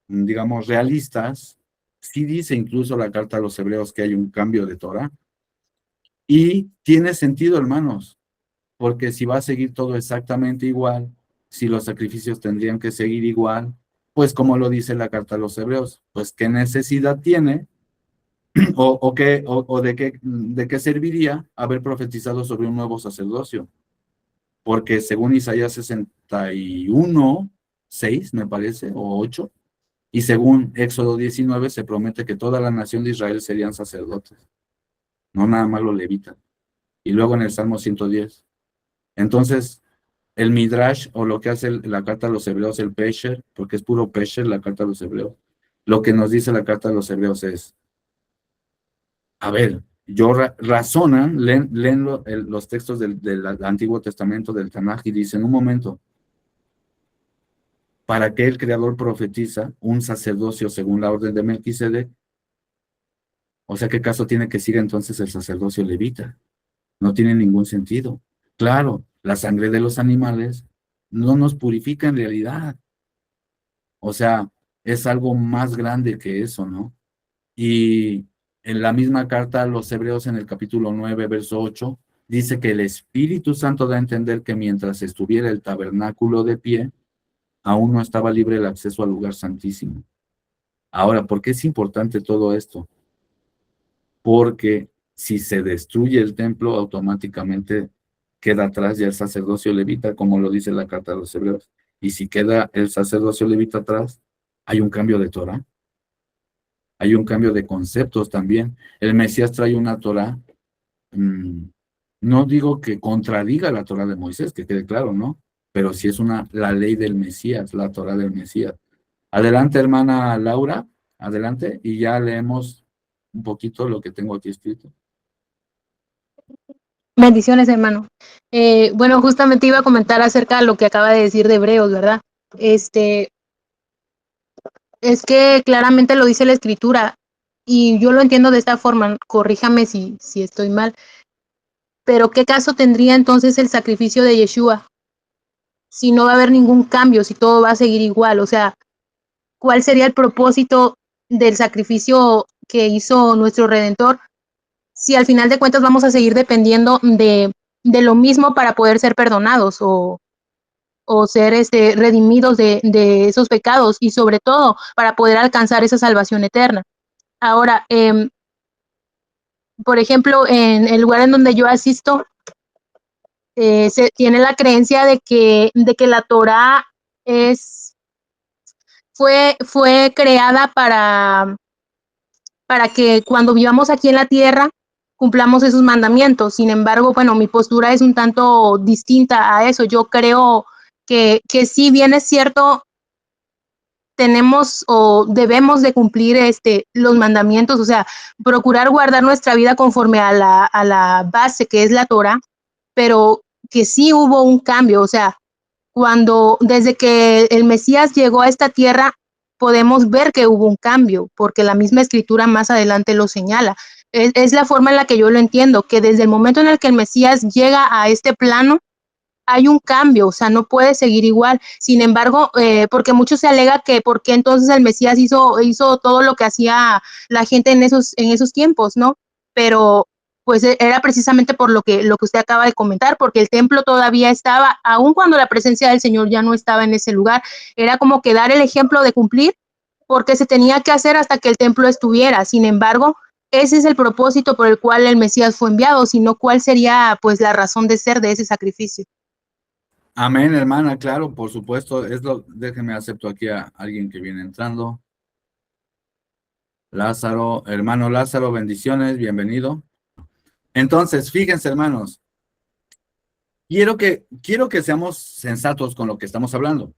digamos, realistas, sí dice incluso la carta a los hebreos que hay un cambio de Torah, y tiene sentido, hermanos, porque si va a seguir todo exactamente igual, si los sacrificios tendrían que seguir igual, pues como lo dice la carta a los hebreos, pues qué necesidad tiene o de qué serviría haber profetizado sobre un nuevo sacerdocio. Porque según Isaías 61, 6 me parece, o 8, y según Éxodo 19 se promete que toda la nación de Israel serían sacerdotes, no nada más los levitas. Y luego en el Salmo 110. Entonces, el Midrash, o lo que hace la carta a los hebreos, el Pesher, porque es puro Pesher la carta a los hebreos, lo que nos dice la carta a los hebreos es, a ver, razonan, leen los textos del Antiguo Testamento, del Tanaj, y dicen, un momento, ¿para qué el Creador profetiza un sacerdocio según la orden de Melquisedec? O sea, ¿qué caso tiene que siga entonces el sacerdocio levita? No tiene ningún sentido. Claro, la sangre de los animales no nos purifica en realidad. O sea, es algo más grande que eso, ¿no? Y en la misma carta a los Hebreos, en el capítulo 9, verso 8, dice que el Espíritu Santo da a entender que mientras estuviera el tabernáculo de pie, aún no estaba libre el acceso al lugar santísimo. Ahora, ¿por qué es importante todo esto? Porque si se destruye el templo, automáticamente queda atrás ya el sacerdocio levita, como lo dice la carta de los Hebreos. Y si queda el sacerdocio levita atrás, hay un cambio de Torah. Hay un cambio de conceptos también. El Mesías trae una Torah, no digo que contradiga la Torah de Moisés, que quede claro, ¿no? Pero sí es la ley del Mesías, la Torah del Mesías. Adelante, hermana Laura, adelante, y ya leemos un poquito lo que tengo aquí escrito. Bendiciones, hermano. Bueno, justamente iba a comentar acerca de lo que acaba de decir de Hebreos, ¿verdad? Es que claramente lo dice la Escritura y yo lo entiendo de esta forma, corríjame si estoy mal, pero ¿qué caso tendría entonces el sacrificio de Yeshua si no va a haber ningún cambio, si todo va a seguir igual? O sea, ¿cuál sería el propósito del sacrificio que hizo nuestro Redentor si al final de cuentas vamos a seguir dependiendo de lo mismo para poder ser perdonados o ser redimidos de esos pecados y sobre todo para poder alcanzar esa salvación eterna? Ahora, por ejemplo, en el lugar en donde yo asisto, se tiene la creencia de que la Torá fue creada para que cuando vivamos aquí en la tierra cumplamos esos mandamientos. Sin embargo, bueno, mi postura es un tanto distinta a eso. Yo creo que si bien es cierto tenemos o debemos de cumplir los mandamientos, o sea, procurar guardar nuestra vida conforme a la base que es la Torah, pero que sí hubo un cambio, o sea, desde que el Mesías llegó a esta tierra, podemos ver que hubo un cambio, porque la misma escritura más adelante lo señala. Es la forma en la que yo lo entiendo, que desde el momento en el que el Mesías llega a este plano, hay un cambio, o sea, no puede seguir igual. Sin embargo, porque mucho se alega que por qué entonces el Mesías hizo todo lo que hacía la gente en esos tiempos, ¿no? Pero pues era precisamente por lo que usted acaba de comentar, porque el templo todavía estaba, aun cuando la presencia del Señor ya no estaba en ese lugar, era como que dar el ejemplo de cumplir, porque se tenía que hacer hasta que el templo estuviera. Sin embargo, ese es el propósito por el cual el Mesías fue enviado, sino cuál sería pues la razón de ser de ese sacrificio. Amén, hermana, claro, por supuesto. Déjeme acepto aquí a alguien que viene entrando. Lázaro, hermano Lázaro, bendiciones, bienvenido. Entonces, fíjense, hermanos, quiero que seamos sensatos con lo que estamos hablando.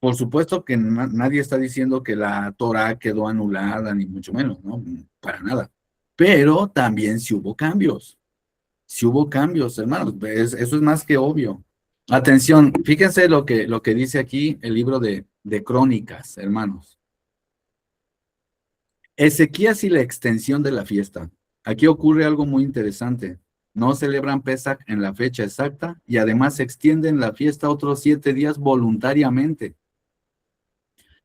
Por supuesto que nadie está diciendo que la Torah quedó anulada, ni mucho menos, ¿no? Para nada. Pero también sí hubo cambios. Sí hubo cambios, hermanos. Eso es más que obvio. Atención, fíjense lo que dice aquí el libro de Crónicas, hermanos. Ezequías y la extensión de la fiesta. Aquí ocurre algo muy interesante. No celebran Pesaj en la fecha exacta y además extienden la fiesta otros 7 días voluntariamente.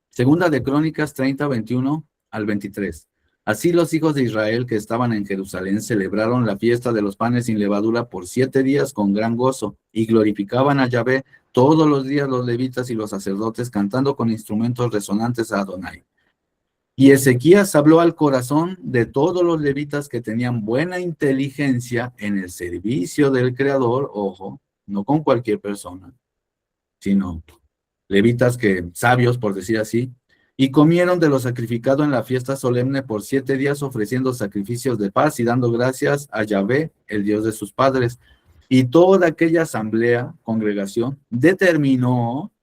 Segunda de Crónicas 30, 21 al 23. Así los hijos de Israel que estaban en Jerusalén celebraron la fiesta de los panes sin levadura por 7 días con gran gozo y glorificaban a Yahvé todos los días los levitas y los sacerdotes cantando con instrumentos resonantes a Adonai. Y Ezequías habló al corazón de todos los levitas que tenían buena inteligencia en el servicio del Creador, ojo, no con cualquier persona, sino levitas sabios, por decir así, y comieron de lo sacrificado en la fiesta solemne por 7 días, ofreciendo sacrificios de paz y dando gracias a Yahvé, el Dios de sus padres. Y toda aquella asamblea, congregación, determinó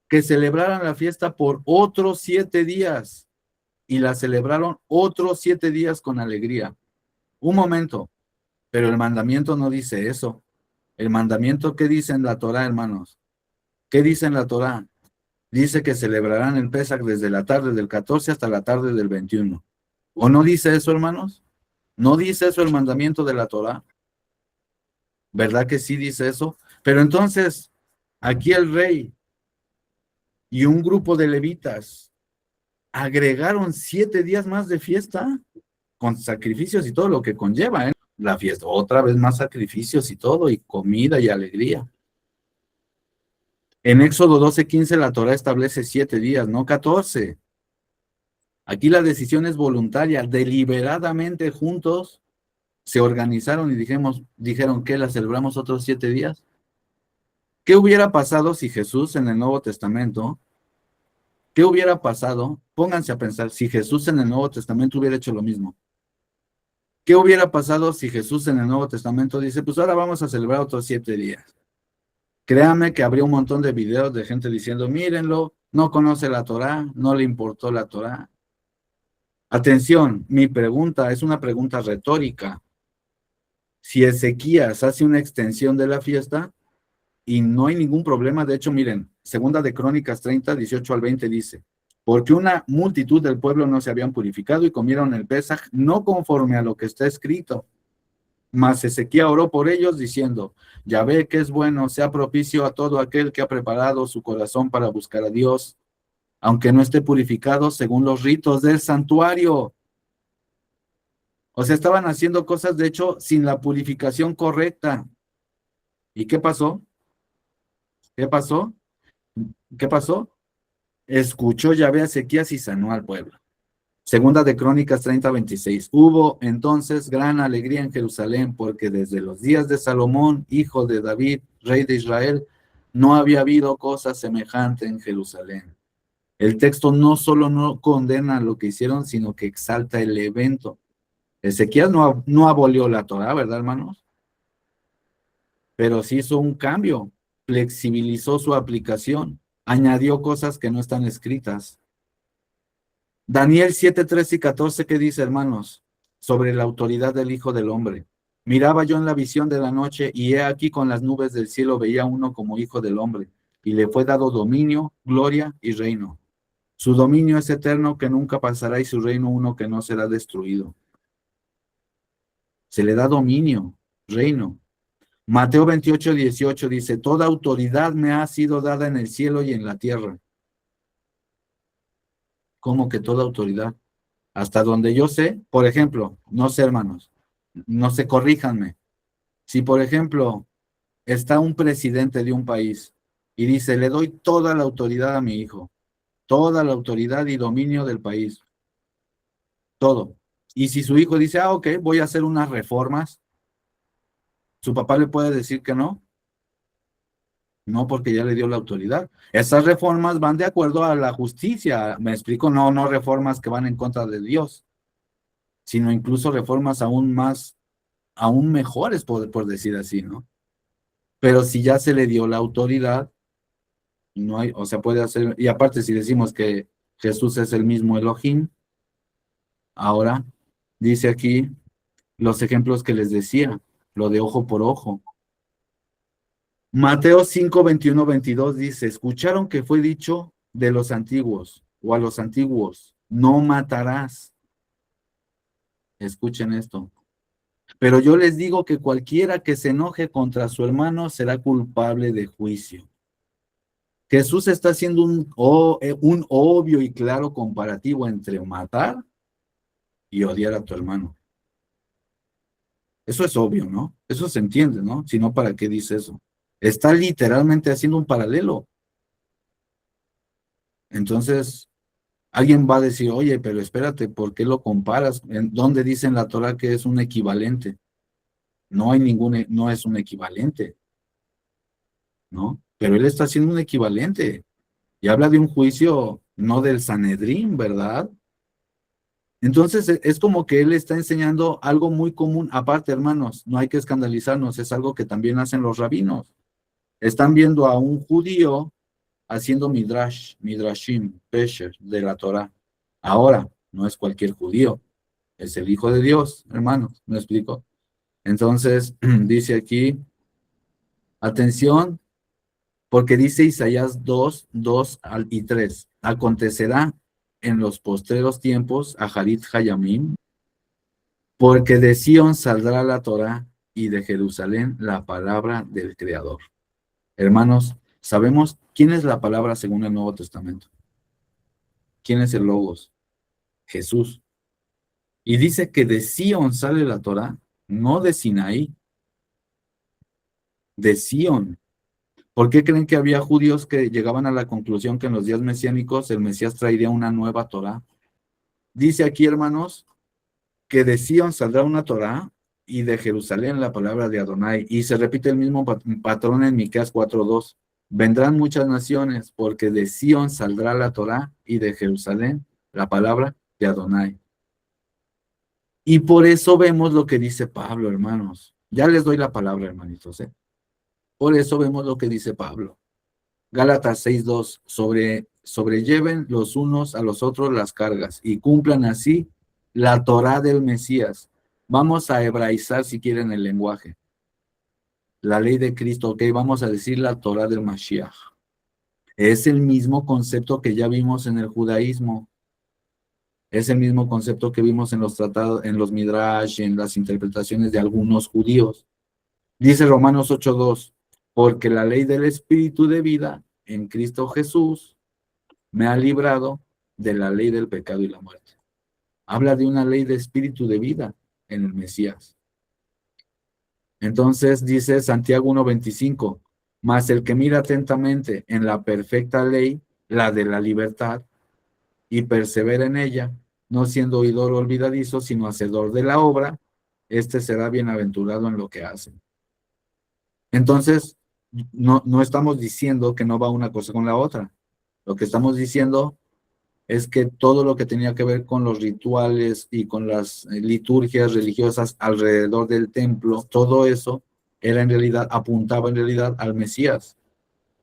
que celebraran la fiesta por otros 7 días, y la celebraron otros 7 días con alegría. Un momento, pero el mandamiento no dice eso. El mandamiento, ¿qué dice en la Torah, hermanos? ¿Qué dice en la Torah? Dice que celebrarán el Pesaj desde la tarde del 14 hasta la tarde del 21. ¿O no dice eso, hermanos? ¿No dice eso el mandamiento de la Torah? ¿Verdad que sí dice eso? Pero entonces, aquí el rey y un grupo de levitas agregaron 7 días más de fiesta con sacrificios y todo lo que conlleva, ¿eh? La fiesta, otra vez más sacrificios y todo, y comida y alegría. En Éxodo 12:15 la Torah establece 7 días, no 14. Aquí la decisión es voluntaria, deliberadamente juntos se organizaron y dijeron que la celebramos otros 7 días. ¿Qué hubiera pasado si Jesús en el Nuevo Testamento, qué hubiera pasado? Pónganse a pensar, si Jesús en el Nuevo Testamento hubiera hecho lo mismo. ¿Qué hubiera pasado si Jesús en el Nuevo Testamento dice, pues ahora vamos a celebrar otros 7 días? Créame que habría un montón de videos de gente diciendo, mírenlo, no conoce la Torá, no le importó la Torá. Atención, mi pregunta es una pregunta retórica. Si Ezequías hace una extensión de la fiesta y no hay ningún problema, de hecho, miren, segunda de Crónicas 30, 18 al 20 dice, porque una multitud del pueblo no se habían purificado y comieron el Pesaj no conforme a lo que está escrito. Mas Ezequías oró por ellos diciendo, Yahvé que es bueno, sea propicio a todo aquel que ha preparado su corazón para buscar a Dios, aunque no esté purificado según los ritos del santuario. O sea, estaban haciendo cosas, de hecho, sin la purificación correcta. ¿Y qué pasó? ¿Qué pasó? ¿Qué pasó? Escuchó Yahvé a Ezequías y sanó al pueblo. Segunda de Crónicas 30, 26. Hubo entonces gran alegría en Jerusalén, porque desde los días de Salomón, hijo de David, rey de Israel, no había habido cosa semejante en Jerusalén. El texto no solo no condena lo que hicieron, sino que exalta el evento. Ezequías no abolió la Torá, ¿verdad, hermanos? Pero sí hizo un cambio, flexibilizó su aplicación, añadió cosas que no están escritas. Daniel 7, 13 y 14, ¿qué dice, hermanos? Sobre la autoridad del Hijo del Hombre. Miraba yo en la visión de la noche, y he aquí con las nubes del cielo veía uno como Hijo del Hombre, y le fue dado dominio, gloria y reino. Su dominio es eterno, que nunca pasará, y su reino uno que no será destruido. Se le da dominio, reino. Mateo 28, 18 dice, toda autoridad me ha sido dada en el cielo y en la tierra. ¿Cómo que toda autoridad? Hasta donde yo sé, por ejemplo, no sé, hermanos, no sé, corríjanme. Si, por ejemplo, está un presidente de un país y dice, le doy toda la autoridad a mi hijo, toda la autoridad y dominio del país, todo. Y si su hijo dice, ok, voy a hacer unas reformas, ¿su papá le puede decir que no? No, porque ya le dio la autoridad. Esas reformas van de acuerdo a la justicia. Me explico, no reformas que van en contra de Dios, sino incluso reformas aún más, aún mejores, por decir así, ¿no? Pero si ya se le dio la autoridad, no hay, o sea, puede hacer, y aparte si decimos que Jesús es el mismo Elohim, ahora dice aquí los ejemplos que les decía, lo de ojo por ojo. Mateo 5, 21, 22 dice, escucharon que fue dicho de los antiguos, o a los antiguos, no matarás. Escuchen esto. Pero yo les digo que cualquiera que se enoje contra su hermano será culpable de juicio. Jesús está haciendo un obvio y claro comparativo entre matar y odiar a tu hermano. Eso es obvio, ¿no? Eso se entiende, ¿no? Si no, ¿para qué dice eso? Está literalmente haciendo un paralelo. Entonces, alguien va a decir, oye, pero espérate, ¿por qué lo comparas? ¿En dónde dice en la Torah que es un equivalente? No hay no es un equivalente, ¿no? Pero él está haciendo un equivalente. Y habla de un juicio, no del Sanedrín, ¿verdad? Entonces, es como que él está enseñando algo muy común. Aparte, hermanos, no hay que escandalizarnos, es algo que también hacen los rabinos. Están viendo a un judío haciendo midrashim, pesher, de la Torah. Ahora, no es cualquier judío, es el Hijo de Dios, hermanos, ¿me explico? Entonces, dice aquí, atención, porque dice Isaías 2, 2 y 3, acontecerá en los postreros tiempos a Harit Hayamim, porque de Sión saldrá la Torah y de Jerusalén la palabra del Creador. Hermanos, sabemos quién es la palabra según el Nuevo Testamento. ¿Quién es el Logos? Jesús. Y dice que de Sión sale la Torah, no de Sinaí, de Sión. ¿Por qué creen que había judíos que llegaban a la conclusión que en los días mesiánicos el Mesías traería una nueva Torah? Dice aquí, hermanos, que de Sión saldrá una Torah y de Jerusalén la palabra de Adonai. Y se repite el mismo patrón en Miqueas 4:2. Vendrán muchas naciones, porque de Sión saldrá la Torah y de Jerusalén la palabra de Adonai. Y por eso vemos lo que dice Pablo, hermanos. Ya les doy la palabra, hermanitos, ¿eh? Por eso vemos lo que dice Pablo. Gálatas 6:2, sobrelleven los unos a los otros las cargas y cumplan así la Torá del Mesías. Vamos a hebraizar si quieren el lenguaje. La ley de Cristo, ok, vamos a decir la Torá del Mashiach. Es el mismo concepto que ya vimos en el judaísmo. Es el mismo concepto que vimos en los tratados, en los midrash, en las interpretaciones de algunos judíos. Dice Romanos 8:2, porque la ley del Espíritu de vida en Cristo Jesús me ha librado de la ley del pecado y la muerte. Habla de una ley de espíritu de vida en el Mesías. Entonces dice Santiago 1:25, mas el que mira atentamente en la perfecta ley, la de la libertad, y persevera en ella, no siendo oidor olvidadizo, sino hacedor de la obra, este será bienaventurado en lo que hace. Entonces, no estamos diciendo que no va una cosa con la otra. Lo que estamos diciendo es que todo lo que tenía que ver con los rituales y con las liturgias religiosas alrededor del templo, todo eso era en realidad, apuntaba en realidad al Mesías.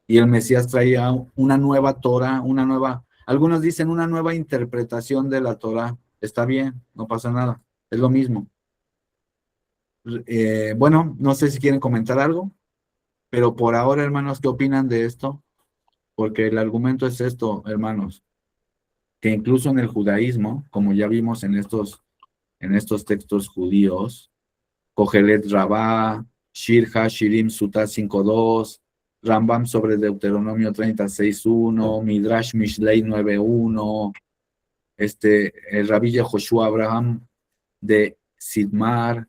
Y el Mesías traía una nueva Torah, Algunos dicen una nueva interpretación de la Torá. Está bien, no pasa nada, es lo mismo. Bueno, no sé si quieren comentar algo, pero por ahora, hermanos, ¿qué opinan de esto? Porque el argumento es esto, hermanos, que incluso en el judaísmo, como ya vimos en estos textos judíos, Kohelet Rabá, Shir HaShirim Sutá 5.2, Rambam sobre Deuteronomio 36.1, Midrash Mishlei 9.1, el Rabbi Yehoshua Abraham de Sidmar,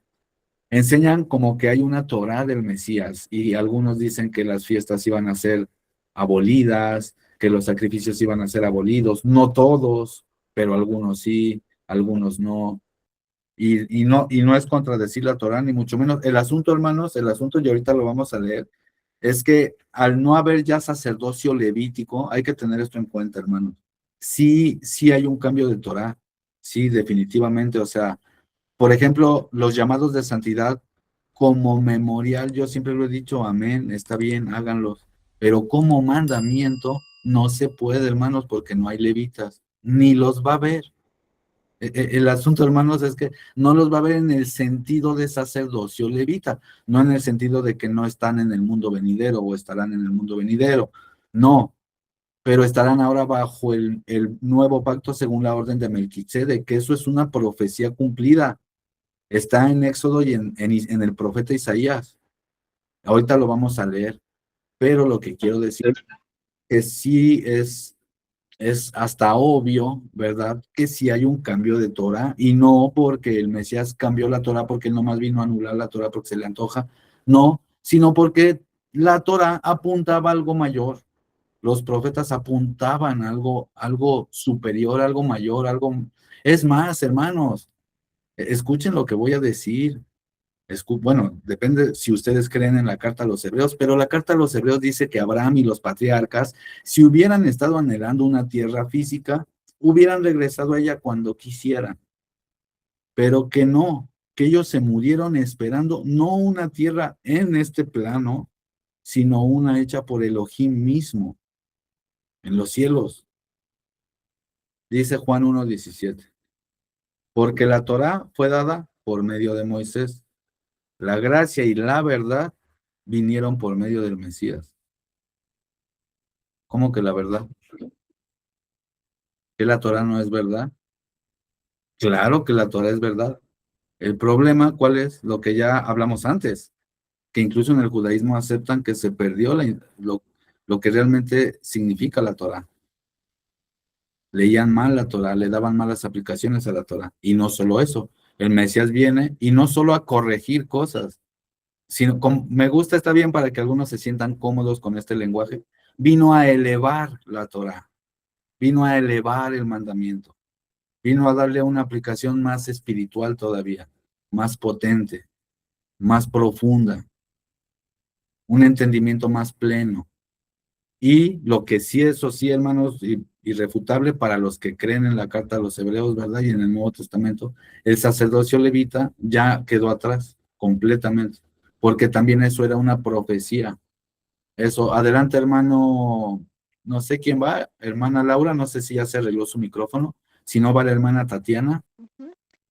enseñan como que hay una Torá del Mesías y algunos dicen que las fiestas iban a ser abolidas, que los sacrificios iban a ser abolidos, no todos, pero algunos sí, algunos no. Y no es contradecir la Torá, ni mucho menos. El asunto, hermanos, el asunto, y ahorita lo vamos a leer, es que al no haber ya sacerdocio levítico, hay que tener esto en cuenta, hermanos. Sí, sí hay un cambio de Torá, sí, definitivamente. O sea, por ejemplo, los llamados de santidad como memorial, yo siempre lo he dicho, amén, está bien, háganlos. Pero como mandamiento, no se puede, hermanos, porque no hay levitas, ni los va a haber. El asunto, hermanos, es que no los va a ver en el sentido de sacerdocio levita, no en el sentido de que no están en el mundo venidero o estarán en el mundo venidero, no, pero estarán ahora bajo el nuevo pacto según la orden de Melquisedec, que eso es una profecía cumplida, está en Éxodo y en el profeta Isaías. Ahorita lo vamos a leer, pero lo que quiero decir es que sí es hasta obvio, ¿verdad? Que sí hay un cambio de Torah y no porque el Mesías cambió la Torah porque él nomás vino a anular la Torah porque se le antoja, no, sino porque la Torah apuntaba a algo mayor. Los profetas apuntaban a algo superior, algo mayor, algo... Es más, hermanos, escuchen lo que voy a decir. Bueno, depende si ustedes creen en la carta a los hebreos, pero la carta a los hebreos dice que Abraham y los patriarcas, si hubieran estado anhelando una tierra física, hubieran regresado a ella cuando quisieran, pero que no, que ellos se murieron esperando no una tierra en este plano, sino una hecha por Elohim mismo, en los cielos. Dice Juan 1:17, porque la Torá fue dada por medio de Moisés. La gracia y la verdad vinieron por medio del Mesías. ¿Cómo que la verdad? ¿Que la Torah no es verdad? Claro que la Torah es verdad. El problema, ¿cuál es? Lo que ya hablamos antes, que incluso en el judaísmo aceptan que se perdió lo que realmente significa la Torah. Leían mal la Torah, le daban malas aplicaciones a la Torah. Y no solo eso, el Mesías viene y no solo a corregir cosas, sino, me gusta, está bien para que algunos se sientan cómodos con este lenguaje, vino a elevar la Torah, vino a elevar el mandamiento, vino a darle una aplicación más espiritual todavía, más potente, más profunda, un entendimiento más pleno. Y lo que sí, eso sí, hermanos, irrefutable para los que creen en la carta de los hebreos, ¿verdad? Y en el Nuevo Testamento, el sacerdocio levita ya quedó atrás completamente, porque también eso era una profecía. Eso, adelante, hermano, no sé quién va, hermana Laura, no sé si ya se arregló su micrófono, si no va la hermana Tatiana.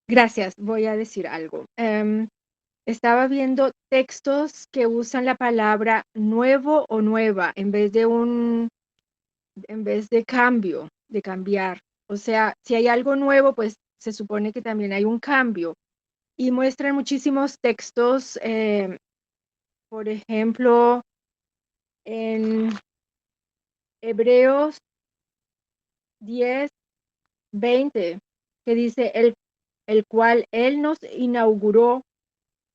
Gracias, voy a decir algo. Estaba viendo textos que usan la palabra nuevo o nueva en vez de cambio, de cambiar. O sea, si hay algo nuevo, pues se supone que también hay un cambio. Y muestran muchísimos textos, por ejemplo, en Hebreos 10:20, que dice, el cual Él nos inauguró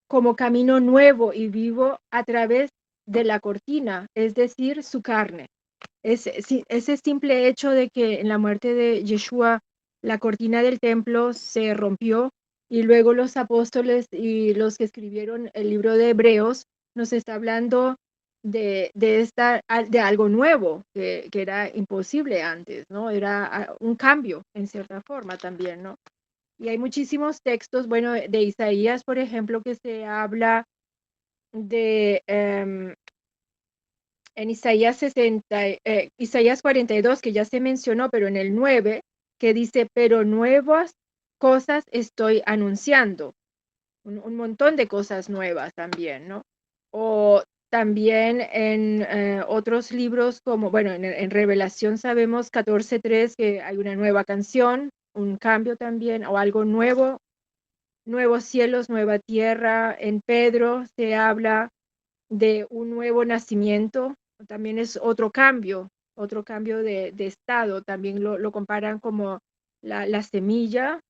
como camino nuevo y vivo a través de la cortina, es decir, su carne. Ese simple hecho de que en la muerte de Yeshua la cortina del templo se rompió y luego los apóstoles y los que escribieron el libro de Hebreos nos está hablando de algo nuevo que era imposible antes, ¿no? Era un cambio en cierta forma también, ¿no? Y hay muchísimos textos, bueno, de Isaías, por ejemplo, que se habla de en Isaías 42, que ya se mencionó, pero en el 9, que dice, pero nuevas cosas estoy anunciando. Un montón de cosas nuevas también, ¿no? O también en otros libros como, bueno, en Revelación sabemos 14:3 que hay una nueva canción, un cambio también, o algo nuevo, nuevos cielos, nueva tierra. En Pedro se habla de un nuevo nacimiento, también es otro cambio de estado. También lo comparan como la semilla,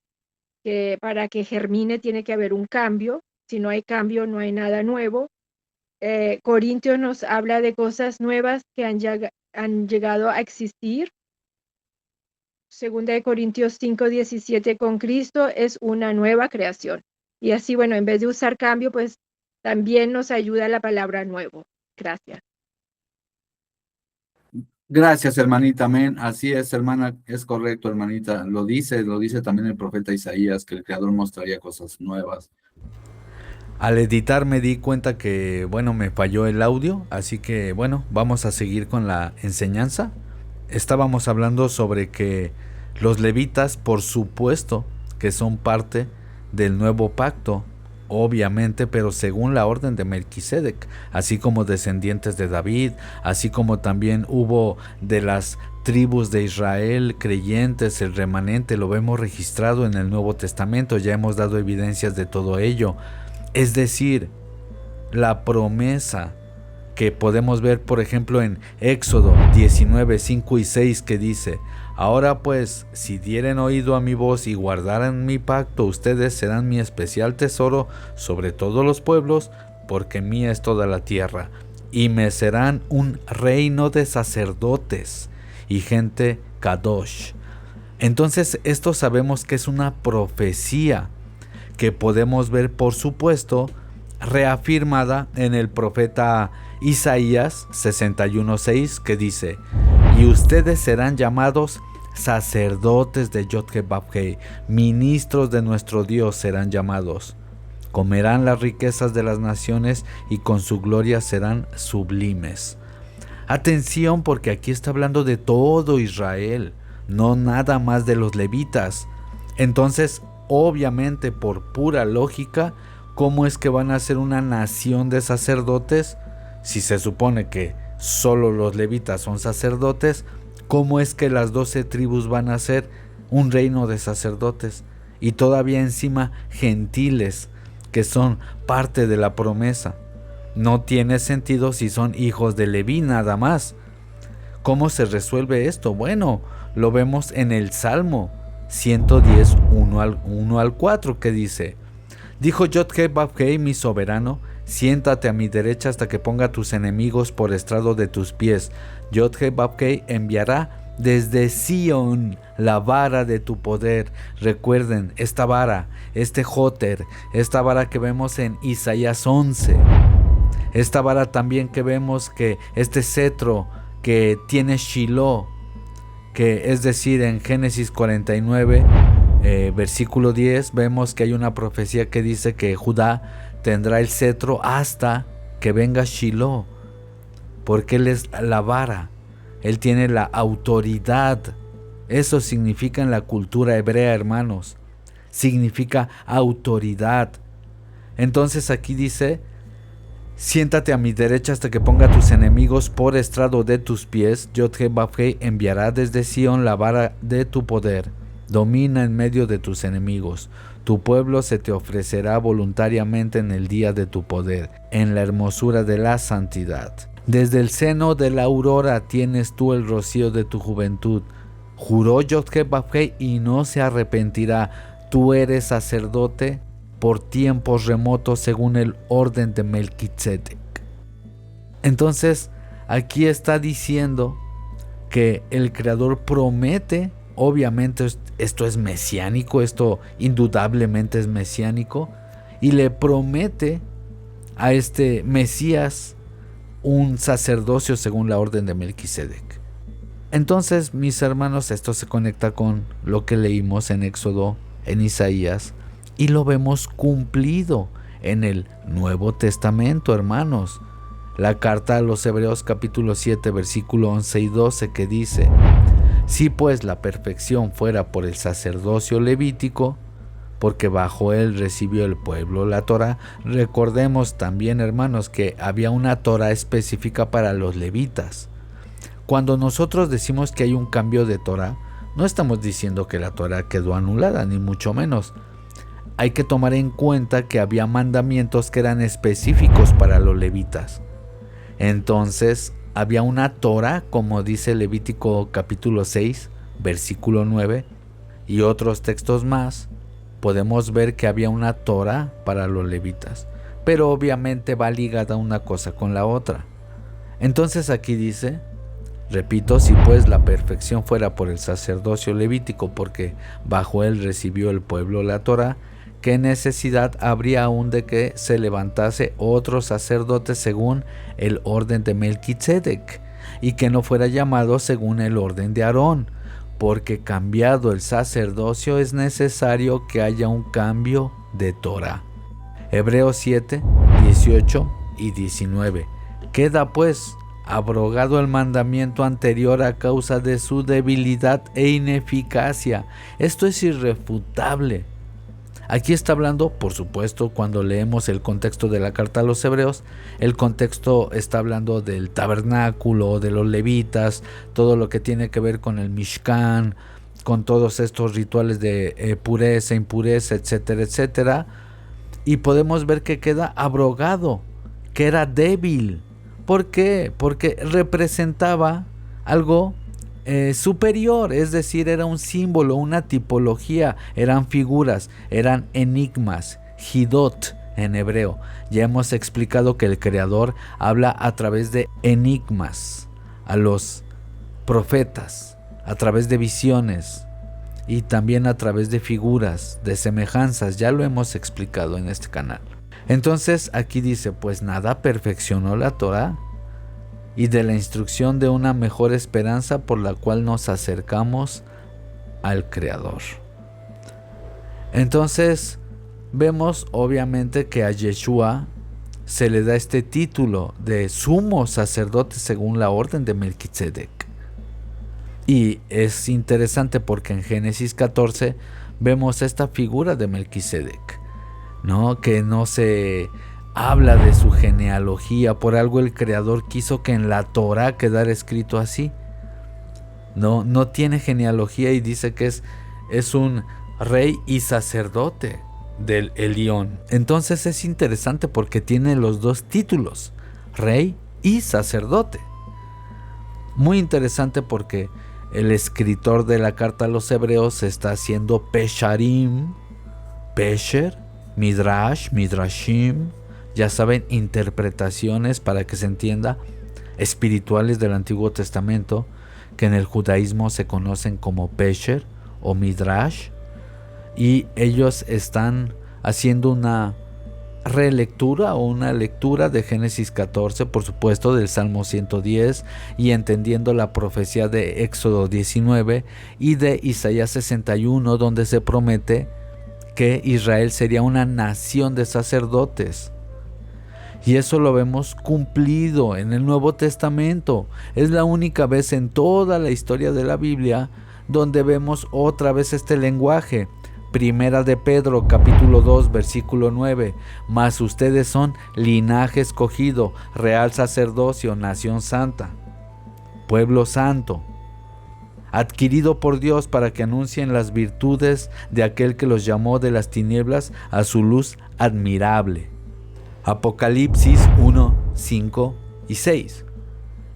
que para que germine tiene que haber un cambio. Si no hay cambio, no hay nada nuevo. Corintios nos habla de cosas nuevas que han llegado a existir. Segunda de Corintios 5:17, con Cristo es una nueva creación. Y así, bueno, en vez de usar cambio, pues también nos ayuda la palabra nuevo. Gracias. Gracias, hermanita. Amén. Así es, hermana, es correcto, hermanita. Lo dice también el profeta Isaías, que el Creador mostraría cosas nuevas. Al editar me di cuenta que, bueno, me falló el audio, así que, bueno, vamos a seguir con la enseñanza. Estábamos hablando sobre que los levitas, por supuesto, que son parte del nuevo pacto, obviamente, pero según la orden de Melquisedec, así como descendientes de David, así como también hubo de las tribus de Israel creyentes, el remanente, lo vemos registrado en el Nuevo Testamento, ya hemos dado evidencias de todo ello. Es decir, la promesa que podemos ver, por ejemplo, en Éxodo 19, 5 y 6, que dice: ahora pues, si dieren oído a mi voz y guardaran mi pacto, ustedes serán mi especial tesoro sobre todos los pueblos, porque mía es toda la tierra, y me serán un reino de sacerdotes y gente kadosh. Entonces, esto sabemos que es una profecía que podemos ver, por supuesto, reafirmada en el profeta Isaías 61:6, que dice: y ustedes serán llamados sacerdotes de Yod-Heh-Vav-Heh, ministros de nuestro Dios serán llamados. Comerán las riquezas de las naciones y con su gloria serán sublimes. Atención, porque aquí está hablando de todo Israel, no nada más de los levitas. Entonces, obviamente, por pura lógica, ¿cómo es que van a ser una nación de sacerdotes? Si se supone que solo los levitas son sacerdotes, ¿cómo es que las 12 tribus van a ser un reino de sacerdotes? Y todavía encima gentiles, que son parte de la promesa. No tiene sentido si son hijos de Leví nada más. ¿Cómo se resuelve esto? Bueno, lo vemos en el Salmo 110, 1 al 4, que dice: dijo Yod-Heh-Vav-Heh, mi soberano, siéntate a mi derecha hasta que ponga a tus enemigos por estrado de tus pies. Yod-Heh-Vav-Heh enviará desde Sión la vara de tu poder. Recuerden, esta vara, este Joter, esta vara que vemos en Isaías 11. Esta vara también que vemos, que este cetro que tiene Shiloh, que es decir, en Génesis 49, versículo 10, vemos que hay una profecía que dice que Judá tendrá el cetro hasta que venga Shiloh, porque él es la vara, él tiene la autoridad. Eso significa en la cultura hebrea, hermanos, significa autoridad. Entonces aquí dice: siéntate a mi derecha hasta que ponga a tus enemigos por estrado de tus pies. Yod-Heh-Vav-Heh enviará desde Sión la vara de tu poder. Domina en medio de tus enemigos. Tu pueblo se te ofrecerá voluntariamente en el día de tu poder, en la hermosura de la santidad. Desde el seno de la aurora tienes tú el rocío de tu juventud. Juró Yod-Heh-Vav-Heh y no se arrepentirá. Tú eres sacerdote por tiempos remotos según el orden de Melquisedec. Entonces, aquí está diciendo que el Creador promete, obviamente esto es mesiánico, esto indudablemente es mesiánico, y le promete a este Mesías un sacerdocio según la orden de Melquisedec. Entonces, mis hermanos, esto se conecta con lo que leímos en Éxodo, en Isaías, y lo vemos cumplido en el Nuevo Testamento, hermanos. la carta a los Hebreos capítulo 7 versículo 11 y 12 que dice: si pues la perfección fuera por el sacerdocio levítico, porque bajo él recibió el pueblo la Torá. Recordemos también, hermanos, que había una Torá específica para los levitas. Cuando nosotros decimos que hay un cambio de Torá, no estamos diciendo que la Torá quedó anulada, ni mucho menos. Hay que tomar en cuenta que había mandamientos que eran específicos para los levitas. Entonces, había una Torá, como dice Levítico capítulo 6, versículo 9, y otros textos más. Podemos ver que había una Torá para los levitas, pero obviamente va ligada una cosa con la otra. Entonces aquí dice, repito, si pues la perfección fuera por el sacerdocio levítico, porque bajo él recibió el pueblo la Torá, ¿qué necesidad habría aún de que se levantase otro sacerdote según el orden de Melquisedec, y que no fuera llamado según el orden de Aarón? Porque cambiado el sacerdocio es necesario que haya un cambio de Torá. Hebreos 7, 18 y 19. Queda pues abrogado el mandamiento anterior a causa de su debilidad e ineficacia. Esto es irrefutable. Aquí está hablando, por supuesto, cuando leemos el contexto de la carta a los Hebreos, el contexto está hablando del tabernáculo, de los levitas, todo lo que tiene que ver con el Mishkan, con todos estos rituales de pureza, impureza, etcétera, etcétera. Y podemos ver que queda abrogado, que era débil. ¿Por qué? Porque representaba algo superior, es decir, era un símbolo, una tipología, eran figuras, eran enigmas, hidot en hebreo. Ya hemos explicado que el Creador habla a través de enigmas a los profetas, a través de visiones y también a través de figuras, de semejanzas. Ya lo hemos explicado en este canal. Entonces aquí dice, pues nada perfeccionó la Torá, y de la instrucción de una mejor esperanza por la cual nos acercamos al Creador. Entonces vemos obviamente que a Yeshua se le da este título de sumo sacerdote según la orden de Melquisedec. Y es interesante porque en Génesis 14 vemos esta figura de Melquisedec, ¿no? Que no se habla de su genealogía, por algo el Creador quiso que en la Torá quedara escrito así. No tiene genealogía y dice que es un rey y sacerdote del Elión. Entonces es interesante porque tiene los dos títulos, rey y sacerdote. Muy interesante porque el escritor de la carta a los Hebreos está haciendo pesharim, pesher, midrash, midrashim, ya saben, interpretaciones para que se entienda, espirituales del Antiguo Testamento, que en el judaísmo se conocen como pesher o midrash, y ellos están haciendo una relectura o una lectura de Génesis 14, por supuesto del Salmo 110, y entendiendo la profecía de Éxodo 19 y de Isaías 61, donde se promete que Israel sería una nación de sacerdotes. Y eso lo vemos cumplido en el Nuevo Testamento. Es la única vez en toda la historia de la Biblia donde vemos otra vez este lenguaje. Primera de Pedro, capítulo 2, versículo 9. Mas ustedes son linaje escogido, real sacerdocio, nación santa, pueblo santo, adquirido por Dios para que anuncien las virtudes de aquel que los llamó de las tinieblas a su luz admirable. Apocalipsis 1, 5 y 6.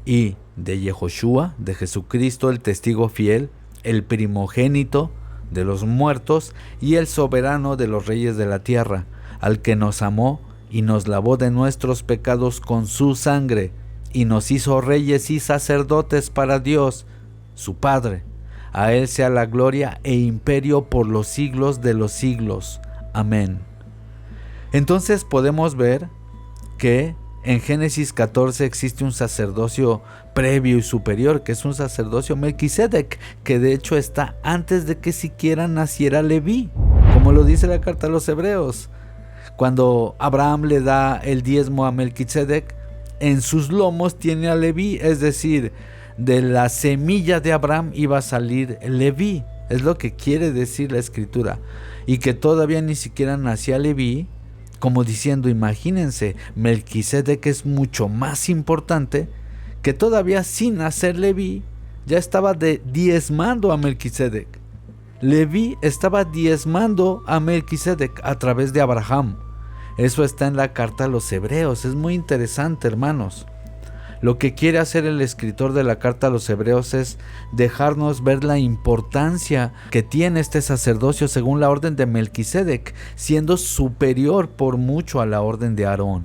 Y de Yehoshua, de Jesucristo, el testigo fiel, el primogénito de los muertos y el soberano de los reyes de la tierra, al que nos amó y nos lavó de nuestros pecados con su sangre, y nos hizo reyes y sacerdotes para Dios, su Padre. A él sea la gloria e imperio por los siglos de los siglos. Amén. Entonces podemos ver que en Génesis 14 existe un sacerdocio previo y superior, que es un sacerdocio Melquisedec, que de hecho está antes de que siquiera naciera Leví, como lo dice la carta a los Hebreos. Cuando Abraham le da el diezmo a Melquisedec, en sus lomos tiene a Leví, es decir, de la semilla de Abraham iba a salir Leví, es lo que quiere decir la escritura, y que todavía ni siquiera nacía Leví, como diciendo, imagínense, Melquisedec es mucho más importante, que todavía sin nacer Leví, ya estaba diezmando a Melquisedec. Leví estaba diezmando a Melquisedec a través de Abraham. Eso está en la carta a los Hebreos. Es muy interesante, hermanos. Lo que quiere hacer el escritor de la carta a los Hebreos es dejarnos ver la importancia que tiene este sacerdocio según la orden de Melquisedec, siendo superior por mucho a la orden de Aarón.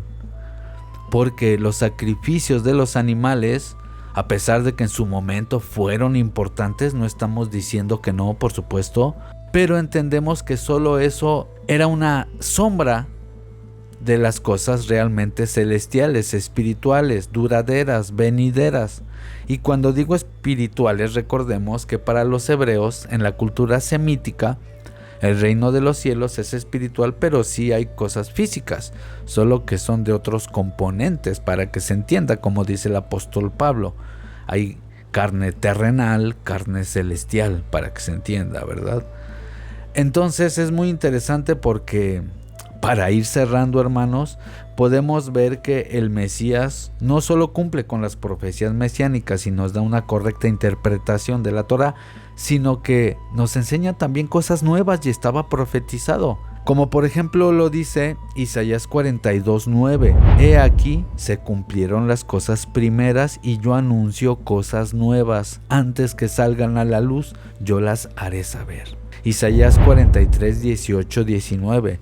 Porque los sacrificios de los animales, a pesar de que en su momento fueron importantes, no estamos diciendo que no, por supuesto, pero entendemos que solo eso era una sombra de las cosas realmente celestiales, espirituales, duraderas, venideras. Y cuando digo espirituales, recordemos que para los hebreos, en la cultura semítica, el reino de los cielos es espiritual, pero sí hay cosas físicas, solo que son de otros componentes, para que se entienda, como dice el apóstol Pablo. Hay carne terrenal, carne celestial, para que se entienda, ¿verdad? Entonces es muy interesante porque, para ir cerrando, hermanos, podemos ver que el Mesías no solo cumple con las profecías mesiánicas y nos da una correcta interpretación de la Torá, sino que nos enseña también cosas nuevas y estaba profetizado. Como por ejemplo lo dice Isaías 42:9. He aquí, se cumplieron las cosas primeras y yo anuncio cosas nuevas. Antes que salgan a la luz, yo las haré saber. Isaías 43:18-19.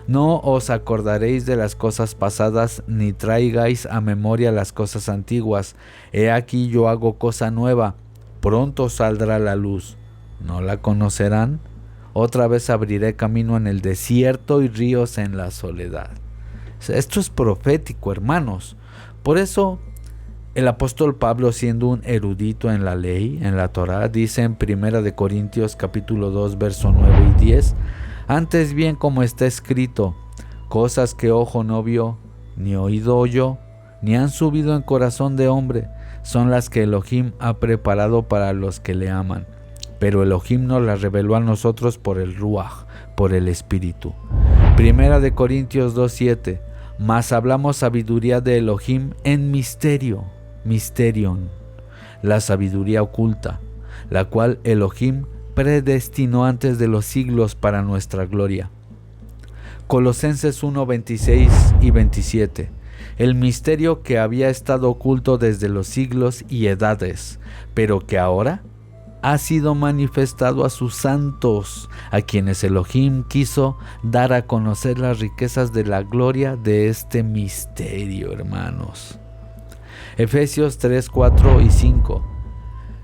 No os acordaréis de las cosas pasadas, ni traigáis a memoria las cosas antiguas. He aquí yo hago cosa nueva, pronto saldrá la luz. ¿No la conocerán? Otra vez abriré camino en el desierto y ríos en la soledad. Esto es profético, hermanos. Por eso el apóstol Pablo, siendo un erudito en la ley, en la Torá, dice en 1 Corintios capítulo 2, verso 9 y 10, antes bien, como está escrito, cosas que ojo no vio, ni oído oyó, ni han subido en corazón de hombre, son las que Elohim ha preparado para los que le aman. Pero Elohim nos las reveló a nosotros por el Ruach, por el Espíritu. 1 Corintios 2:7, mas hablamos sabiduría de Elohim en misterio, mysterion, la sabiduría oculta, la cual Elohim predestinó antes de los siglos para nuestra gloria. Colosenses 1:26 y 27. El misterio que había estado oculto desde los siglos y edades, pero que ahora ha sido manifestado a sus santos, a quienes Elohim quiso dar a conocer las riquezas de la gloria de este misterio, hermanos. Efesios 3, 4 y 5.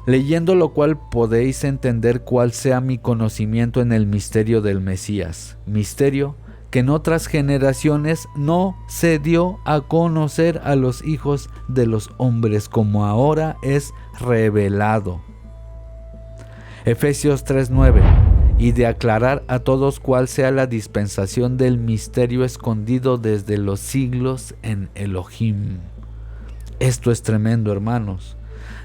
Leyendo lo cual podéis entender cuál sea mi conocimiento en el misterio del Mesías, misterio que en otras generaciones no se dio a conocer a los hijos de los hombres, como ahora es revelado. Efesios 3:9, y de aclarar a todos cuál sea la dispensación del misterio escondido desde los siglos en Elohim. Esto es tremendo, hermanos.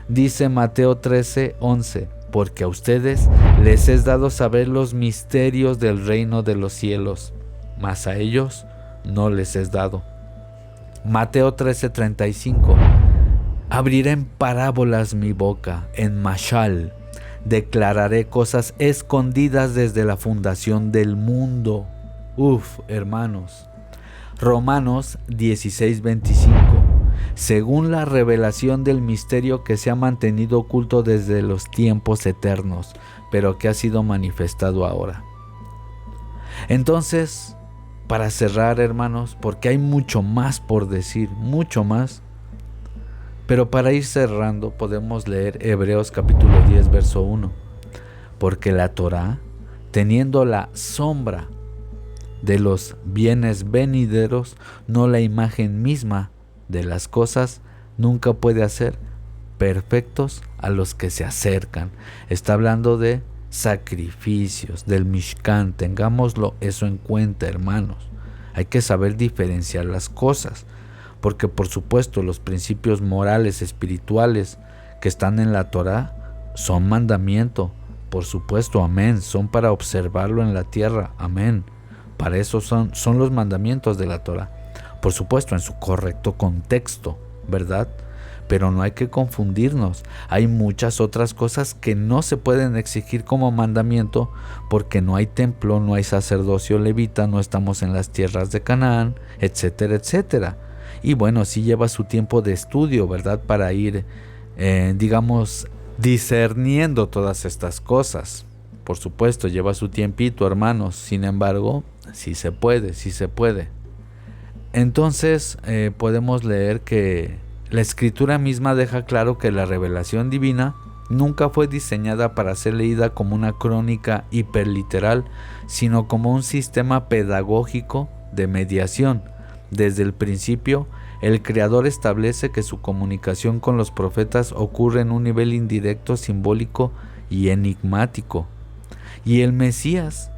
Dice Mateo 13:11, porque a ustedes les es dado saber los misterios del reino de los cielos, mas a ellos no les es dado. Mateo 13:35, abriré en parábolas mi boca, en mashal, declararé cosas escondidas desde la fundación del mundo. Hermanos. Romanos 16:25, según la revelación del misterio que se ha mantenido oculto desde los tiempos eternos, pero que ha sido manifestado ahora. Entonces, para cerrar, hermanos, porque hay mucho más por decir, mucho más, pero para ir cerrando podemos leer Hebreos capítulo 10, verso 1. Porque la Torá, teniendo la sombra de los bienes venideros, no la imagen misma de las cosas, nunca puede hacer perfectos a los que se acercan. Está hablando de sacrificios, del Mishkan. Tengámoslo eso en cuenta, hermanos. Hay que saber diferenciar las cosas, porque por supuesto los principios morales, espirituales que están en la Torá son mandamiento, por supuesto, amén, son para observarlo en la tierra, amén, para eso son los mandamientos de la Torá, por supuesto en su correcto contexto, ¿verdad? Pero no hay que confundirnos, hay muchas otras cosas que no se pueden exigir como mandamiento porque no hay templo, no hay sacerdocio levita, no estamos en las tierras de Canaán, etcétera, etcétera. Y bueno, sí lleva su tiempo de estudio, ¿verdad? Para ir, digamos, discerniendo todas estas cosas. Por supuesto, lleva su tiempito, hermanos. Sin embargo, sí se puede, sí se puede. Entonces, podemos leer que la escritura misma deja claro que la revelación divina nunca fue diseñada para ser leída como una crónica hiperliteral, sino como un sistema pedagógico de mediación. Desde el principio, el Creador establece que su comunicación con los profetas ocurre en un nivel indirecto, simbólico y enigmático. Y el Mesías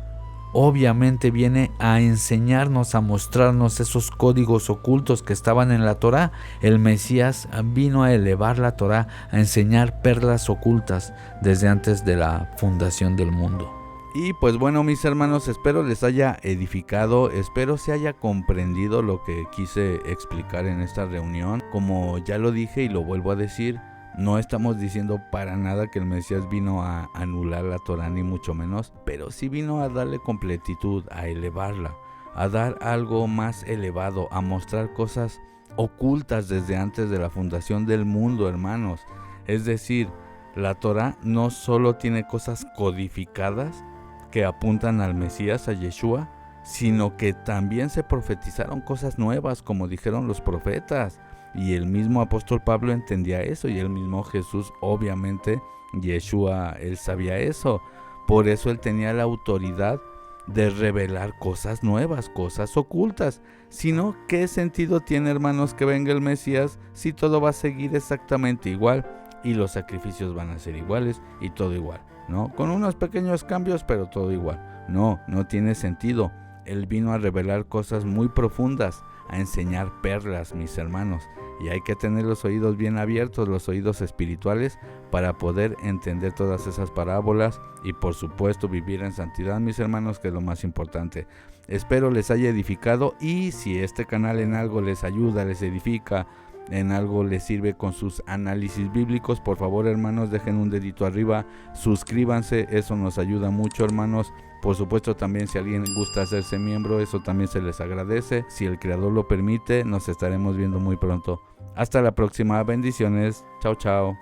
obviamente viene a enseñarnos, a mostrarnos esos códigos ocultos que estaban en la Torá. El Mesías vino a elevar la Torá, a enseñar perlas ocultas desde antes de la fundación del mundo. Y pues bueno, mis hermanos, espero les haya edificado, espero se haya comprendido lo que quise explicar en esta reunión. Como ya lo dije y lo vuelvo a decir, no estamos diciendo para nada que el Mesías vino a anular la Torá, ni mucho menos, pero sí vino a darle completitud, a elevarla, a dar algo más elevado, a mostrar cosas ocultas desde antes de la fundación del mundo, hermanos. Es decir, la Torá no solo tiene cosas codificadas que apuntan al Mesías, a Yeshua, sino que también se profetizaron cosas nuevas, como dijeron los profetas. Y el mismo apóstol Pablo entendía eso, y el mismo Jesús, obviamente, Yeshua, él sabía eso. Por eso él tenía la autoridad de revelar cosas nuevas, cosas ocultas. Si no, ¿qué sentido tiene, hermanos, que venga el Mesías si todo va a seguir exactamente igual? Y los sacrificios van a ser iguales y todo igual, ¿no? Con unos pequeños cambios, pero todo igual. No tiene sentido. Él vino a revelar cosas muy profundas, a enseñar perlas, mis hermanos. Y hay que tener los oídos bien abiertos, los oídos espirituales, para poder entender todas esas parábolas y por supuesto vivir en santidad, mis hermanos, que es lo más importante. Espero les haya edificado, y si este canal en algo les ayuda, les edifica, en algo les sirve con sus análisis bíblicos, por favor, hermanos, dejen un dedito arriba, suscríbanse, eso nos ayuda mucho, hermanos. Por supuesto, también si alguien gusta hacerse miembro, eso también se les agradece. Si el Creador lo permite, nos estaremos viendo muy pronto. Hasta la próxima, bendiciones, chao chao.